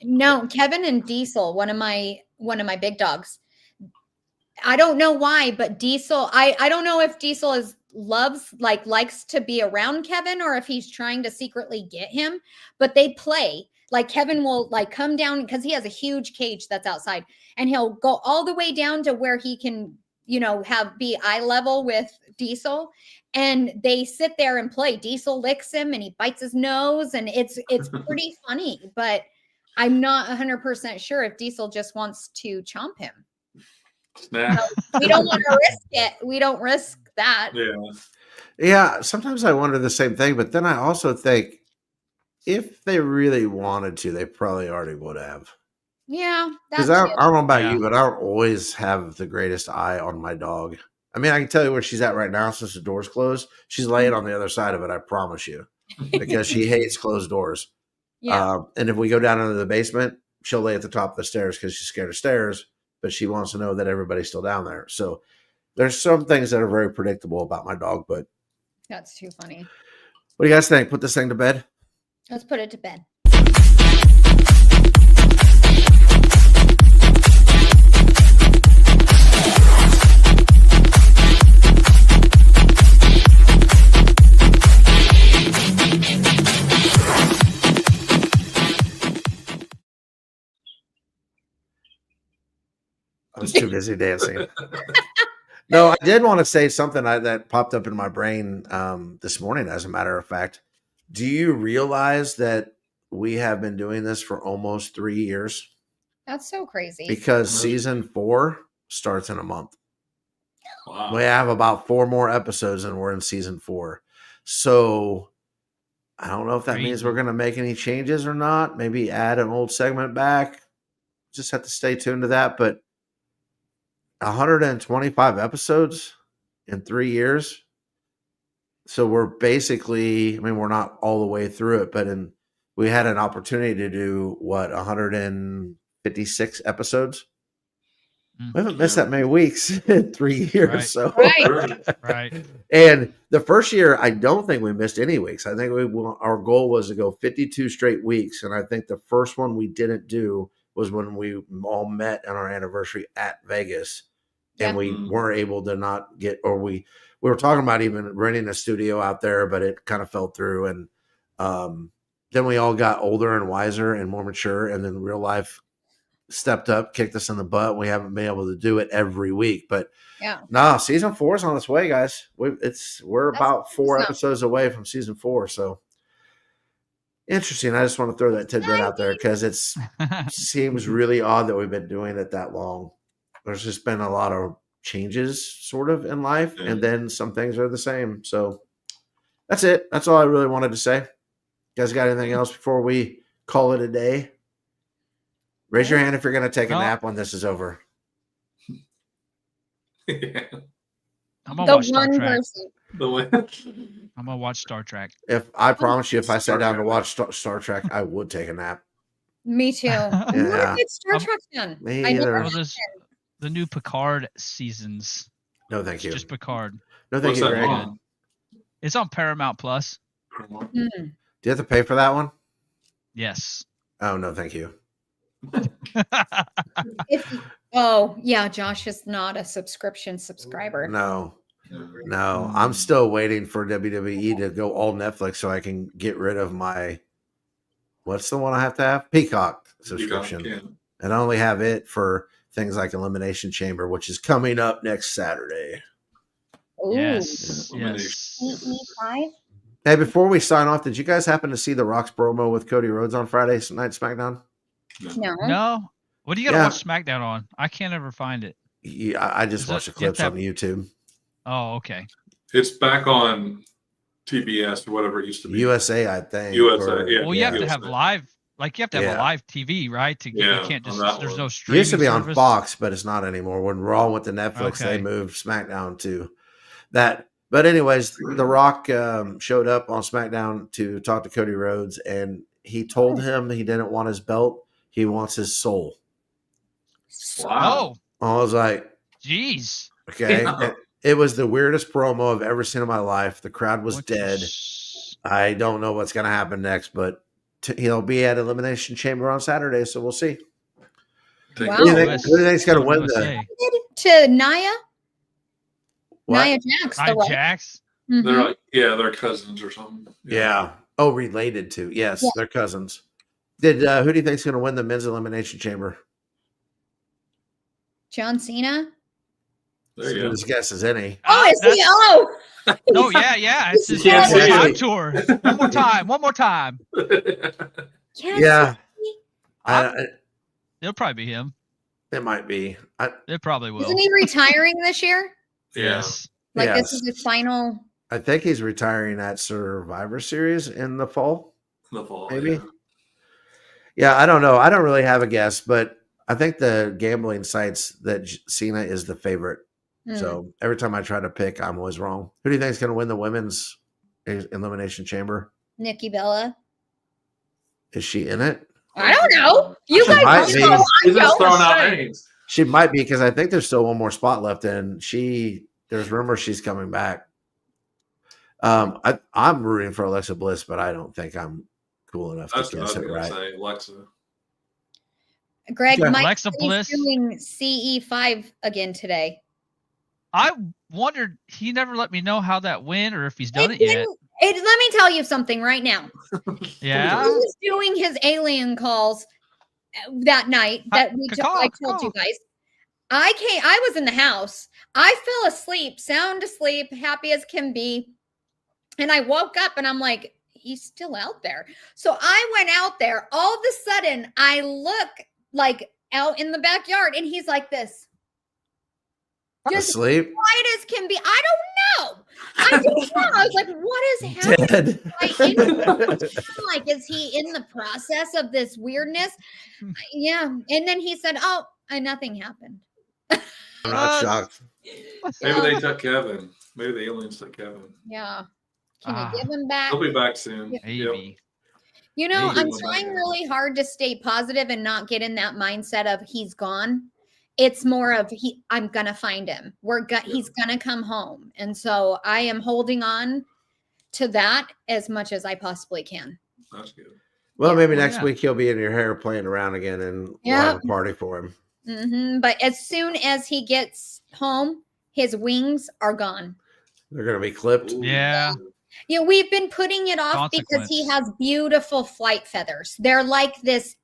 [SPEAKER 3] No, Kevin and Diesel, one of my big dogs. I don't know why, but Diesel, I don't know if Diesel is likes to be around Kevin or if he's trying to secretly get him, but they play. Like Kevin will like come down because he has a huge cage that's outside, and he'll go all the way down to where he can, be eye level with Diesel, and they sit there and play. Diesel licks him and he bites his nose, and it's pretty funny, but I'm not 100% sure if Diesel just wants to chomp him.
[SPEAKER 1] Nah.
[SPEAKER 3] We don't want to risk it. We don't risk that.
[SPEAKER 4] Yeah, sometimes I wonder the same thing, but then I also think if they really wanted to, they probably already would have.
[SPEAKER 3] Yeah,
[SPEAKER 4] because I don't know about you, but I don't always have the greatest eye on my dog. I mean, I can tell you where she's at right now since the door's closed. She's laying on the other side of it, I promise you, because she hates closed doors.
[SPEAKER 3] Yeah.
[SPEAKER 4] And if we go down into the basement, she'll lay at the top of the stairs because she's scared of stairs, but she wants to know that everybody's still down there. So there's some things that are very predictable about my dog, but
[SPEAKER 3] that's too funny.
[SPEAKER 4] What do you guys think? Put this thing to bed?
[SPEAKER 3] Let's put it to bed.
[SPEAKER 4] I was too busy dancing. No, I did want to say something that popped up in my brain this morning, as a matter of fact. Do you realize that we have been doing this for almost 3 years?
[SPEAKER 3] That's so crazy.
[SPEAKER 4] Because season 4 starts in a month.
[SPEAKER 1] Wow.
[SPEAKER 4] We have about 4 more episodes and we're in season 4. So I don't know if that means we're going to make any changes or not. Maybe add an old segment back. Just have to stay tuned to that. But 125 episodes in 3 years. So we're basically, I mean, we're not all the way through it, but we had an opportunity to do 156 episodes. We haven't missed that many weeks in 3 years.
[SPEAKER 2] Right.
[SPEAKER 4] So
[SPEAKER 2] Right.
[SPEAKER 4] And the first year, I don't think we missed any weeks. I think our goal was to go 52 straight weeks. And I think the first one we didn't do was when we all met on our anniversary at Vegas.
[SPEAKER 3] Yeah.
[SPEAKER 4] And we weren't able to not get, or we were talking about even renting a studio out there, but it kind of fell through. And then we all got older and wiser and more mature. And then real life stepped up, kicked us in the butt. We haven't been able to do it every week, but season 4 is on its way, guys. We're about 4 episodes away from season 4. So interesting. I just want to throw that tidbit out there because it seems really odd that we've been doing it that long. There's just been a lot of changes sort of in life, and then some things are the same. So that's it. That's all I really wanted to say. You guys got anything else before we call it a day? Raise your hand if you're going to take a nap when this is over.
[SPEAKER 2] I'm going to watch Star Trek. I'm going to watch Star Trek.
[SPEAKER 4] I promise you, if I sat down to watch Star Trek, I would take a nap.
[SPEAKER 3] Me too. I'm not a good Star Trek fan.
[SPEAKER 4] Me either.
[SPEAKER 2] The new Picard seasons.
[SPEAKER 4] No, thank you.
[SPEAKER 2] Just Picard.
[SPEAKER 4] No, thank you, Greg.
[SPEAKER 2] It's on Paramount Plus.
[SPEAKER 4] Do you have to pay for that one?
[SPEAKER 2] Yes.
[SPEAKER 4] Oh, no, thank you.
[SPEAKER 3] Josh is not a subscription subscriber.
[SPEAKER 4] No, I'm still waiting for WWE to go all Netflix so I can get rid of my, what's the one I have to have? Peacock subscription. And I only have it for things like Elimination Chamber, which is coming up next Saturday.
[SPEAKER 3] Ooh.
[SPEAKER 2] Yes.
[SPEAKER 4] Hey, before we sign off, did you guys happen to see The Rock's promo with Cody Rhodes on Friday night SmackDown?
[SPEAKER 2] No. What do you got to watch SmackDown on? I can't ever find it.
[SPEAKER 4] Yeah, I just watch the clips on YouTube.
[SPEAKER 2] Oh, okay.
[SPEAKER 1] It's back on TBS or whatever it used to be.
[SPEAKER 4] USA, I think.
[SPEAKER 1] USA,
[SPEAKER 2] Well, you have to have live, like you have to have a live TV, right? To get, you can't just. There's no streaming.
[SPEAKER 4] It used to be
[SPEAKER 2] service.
[SPEAKER 4] on Fox, but it's not anymore. When Raw went to Netflix, they moved SmackDown to that. But anyways, The Rock showed up on SmackDown to talk to Cody Rhodes, and he told him he didn't want his belt. He wants his soul.
[SPEAKER 2] Wow.
[SPEAKER 4] I was like,
[SPEAKER 2] jeez.
[SPEAKER 4] Okay. It was the weirdest promo I've ever seen in my life. The crowd was dead. I don't know what's going to happen next, but he'll be at Elimination Chamber on Saturday, so we'll see.
[SPEAKER 3] Wow.
[SPEAKER 4] Who do you think's going to win
[SPEAKER 3] to Nia?
[SPEAKER 4] What?
[SPEAKER 3] Nia Jax.
[SPEAKER 2] Nia Jax?
[SPEAKER 3] Mhm.
[SPEAKER 1] They're like, yeah, they're cousins or something.
[SPEAKER 4] Yeah. Oh, related to. Yes,
[SPEAKER 3] Yeah.
[SPEAKER 4] they're cousins. Did who do you think's going to win the men's elimination chamber?
[SPEAKER 3] John Cena.
[SPEAKER 1] There
[SPEAKER 4] As
[SPEAKER 1] you
[SPEAKER 4] good
[SPEAKER 1] go.
[SPEAKER 4] as guess as any.
[SPEAKER 3] Oh, is he? Oh,
[SPEAKER 2] Oh yeah. It's his
[SPEAKER 1] Can't
[SPEAKER 2] one
[SPEAKER 1] see
[SPEAKER 2] time
[SPEAKER 1] it.
[SPEAKER 2] tour. One more time.
[SPEAKER 3] Kansas
[SPEAKER 4] Yeah.
[SPEAKER 3] City?
[SPEAKER 2] It'll probably be him.
[SPEAKER 4] It might be.
[SPEAKER 2] It probably will.
[SPEAKER 3] Isn't he retiring this year?
[SPEAKER 2] Yes.
[SPEAKER 3] Like
[SPEAKER 4] Yes.
[SPEAKER 3] this is his final.
[SPEAKER 4] I think he's retiring at Survivor Series in the fall.
[SPEAKER 1] The fall,
[SPEAKER 4] Maybe.
[SPEAKER 1] yeah.
[SPEAKER 4] Yeah, I don't know. I don't really have a guess, but I think the gambling sites that Cena is the favorite.
[SPEAKER 3] Mm.
[SPEAKER 4] So every time I try to pick, I'm always wrong. Who do you think is going to win the women's elimination chamber?
[SPEAKER 3] Nikki Bella.
[SPEAKER 4] Is she in it?
[SPEAKER 3] I don't know. You
[SPEAKER 4] She might
[SPEAKER 3] guys
[SPEAKER 4] be.
[SPEAKER 3] know. I
[SPEAKER 1] He's just
[SPEAKER 3] don't.
[SPEAKER 1] throwing out
[SPEAKER 2] Say.
[SPEAKER 1] names.
[SPEAKER 4] She might be because I think there's still one more spot left, and there's rumors she's coming back. I'm rooting for Alexa Bliss, but I don't think I'm cool enough
[SPEAKER 1] That's
[SPEAKER 4] to
[SPEAKER 1] what I
[SPEAKER 4] guess
[SPEAKER 1] was
[SPEAKER 4] it
[SPEAKER 1] going
[SPEAKER 4] right.
[SPEAKER 1] to say, Alexa.
[SPEAKER 3] Greg,
[SPEAKER 4] Yeah.
[SPEAKER 3] Mike
[SPEAKER 2] Alexa
[SPEAKER 3] is
[SPEAKER 2] Bliss.
[SPEAKER 3] doing CE5 again today.
[SPEAKER 2] I wondered. He never let me know how that went or if he's done it yet.
[SPEAKER 3] Let me tell you something right now.
[SPEAKER 2] Yeah.
[SPEAKER 3] He was doing his alien calls that night that I told you guys. I was in the house. I fell asleep, sound asleep, happy as can be. And I woke up and I'm like, he's still out there. So I went out there. All of a sudden, I look like out in the backyard and he's like this. Just
[SPEAKER 4] Asleep?
[SPEAKER 3] quiet as can be. I don't know. I don't know. I was like, what is happening?
[SPEAKER 4] Dead.
[SPEAKER 3] Like, is he in the process of this weirdness? Yeah. And then he said, oh, nothing happened.
[SPEAKER 4] I'm not shocked.
[SPEAKER 1] Maybe they took Kevin. Maybe the aliens took Kevin.
[SPEAKER 3] Yeah. Can you give him back?
[SPEAKER 1] He'll be back soon.
[SPEAKER 3] Yeah.
[SPEAKER 2] Maybe.
[SPEAKER 3] You know,
[SPEAKER 1] Maybe
[SPEAKER 3] I'm
[SPEAKER 1] we'll
[SPEAKER 3] trying
[SPEAKER 1] find out.
[SPEAKER 3] really hard to stay positive and not get in that mindset of he's gone. It's more of I'm gonna find him. He's gonna come home, and so I am holding on to that as much as I possibly can.
[SPEAKER 1] That's good.
[SPEAKER 4] Well, maybe
[SPEAKER 2] Well,
[SPEAKER 4] next
[SPEAKER 2] yeah.
[SPEAKER 4] week he'll be in your hair playing around again, and we'll
[SPEAKER 3] Yeah.
[SPEAKER 4] have a party for him.
[SPEAKER 3] But as soon as he gets home, his wings are gone.
[SPEAKER 4] They're going to be clipped.
[SPEAKER 1] Ooh.
[SPEAKER 2] Yeah.
[SPEAKER 3] You know, we've been putting it off because he has beautiful flight feathers. They're like this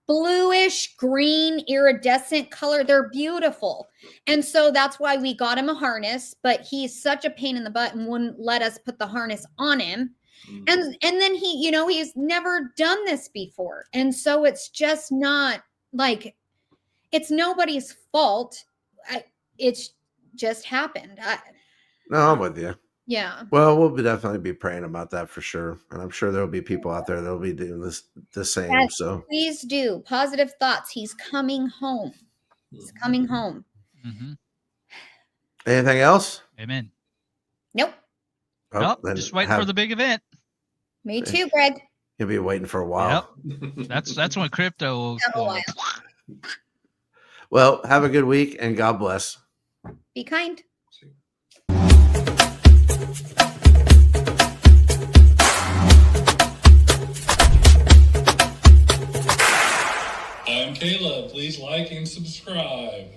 [SPEAKER 3] bluish green iridescent color. They're beautiful. And so that's why we got him a harness, but he's such a pain in the butt and wouldn't let us put the harness on him. And then he, you know, he's never done this before. And so it's just not like, it's nobody's fault. It's just happened.
[SPEAKER 4] No, I'm with you.
[SPEAKER 3] Yeah.
[SPEAKER 4] Well, we'll definitely be praying about that for sure. And I'm sure there'll be people out there that'll be doing the same.
[SPEAKER 3] Yes,
[SPEAKER 4] So
[SPEAKER 3] please do. Positive thoughts. He's coming home. He's coming home.
[SPEAKER 2] Mm-hmm.
[SPEAKER 4] anything else?
[SPEAKER 2] Amen.
[SPEAKER 3] Nope.
[SPEAKER 4] Oh,
[SPEAKER 2] Nope,
[SPEAKER 4] then
[SPEAKER 2] just waiting for the big event.
[SPEAKER 3] Me too, Greg.
[SPEAKER 4] You'll be waiting for a while.
[SPEAKER 2] That's when crypto will
[SPEAKER 3] A while.
[SPEAKER 4] Well, have a good week and God bless.
[SPEAKER 3] Be kind.
[SPEAKER 1] I'm Caleb. Please like and subscribe.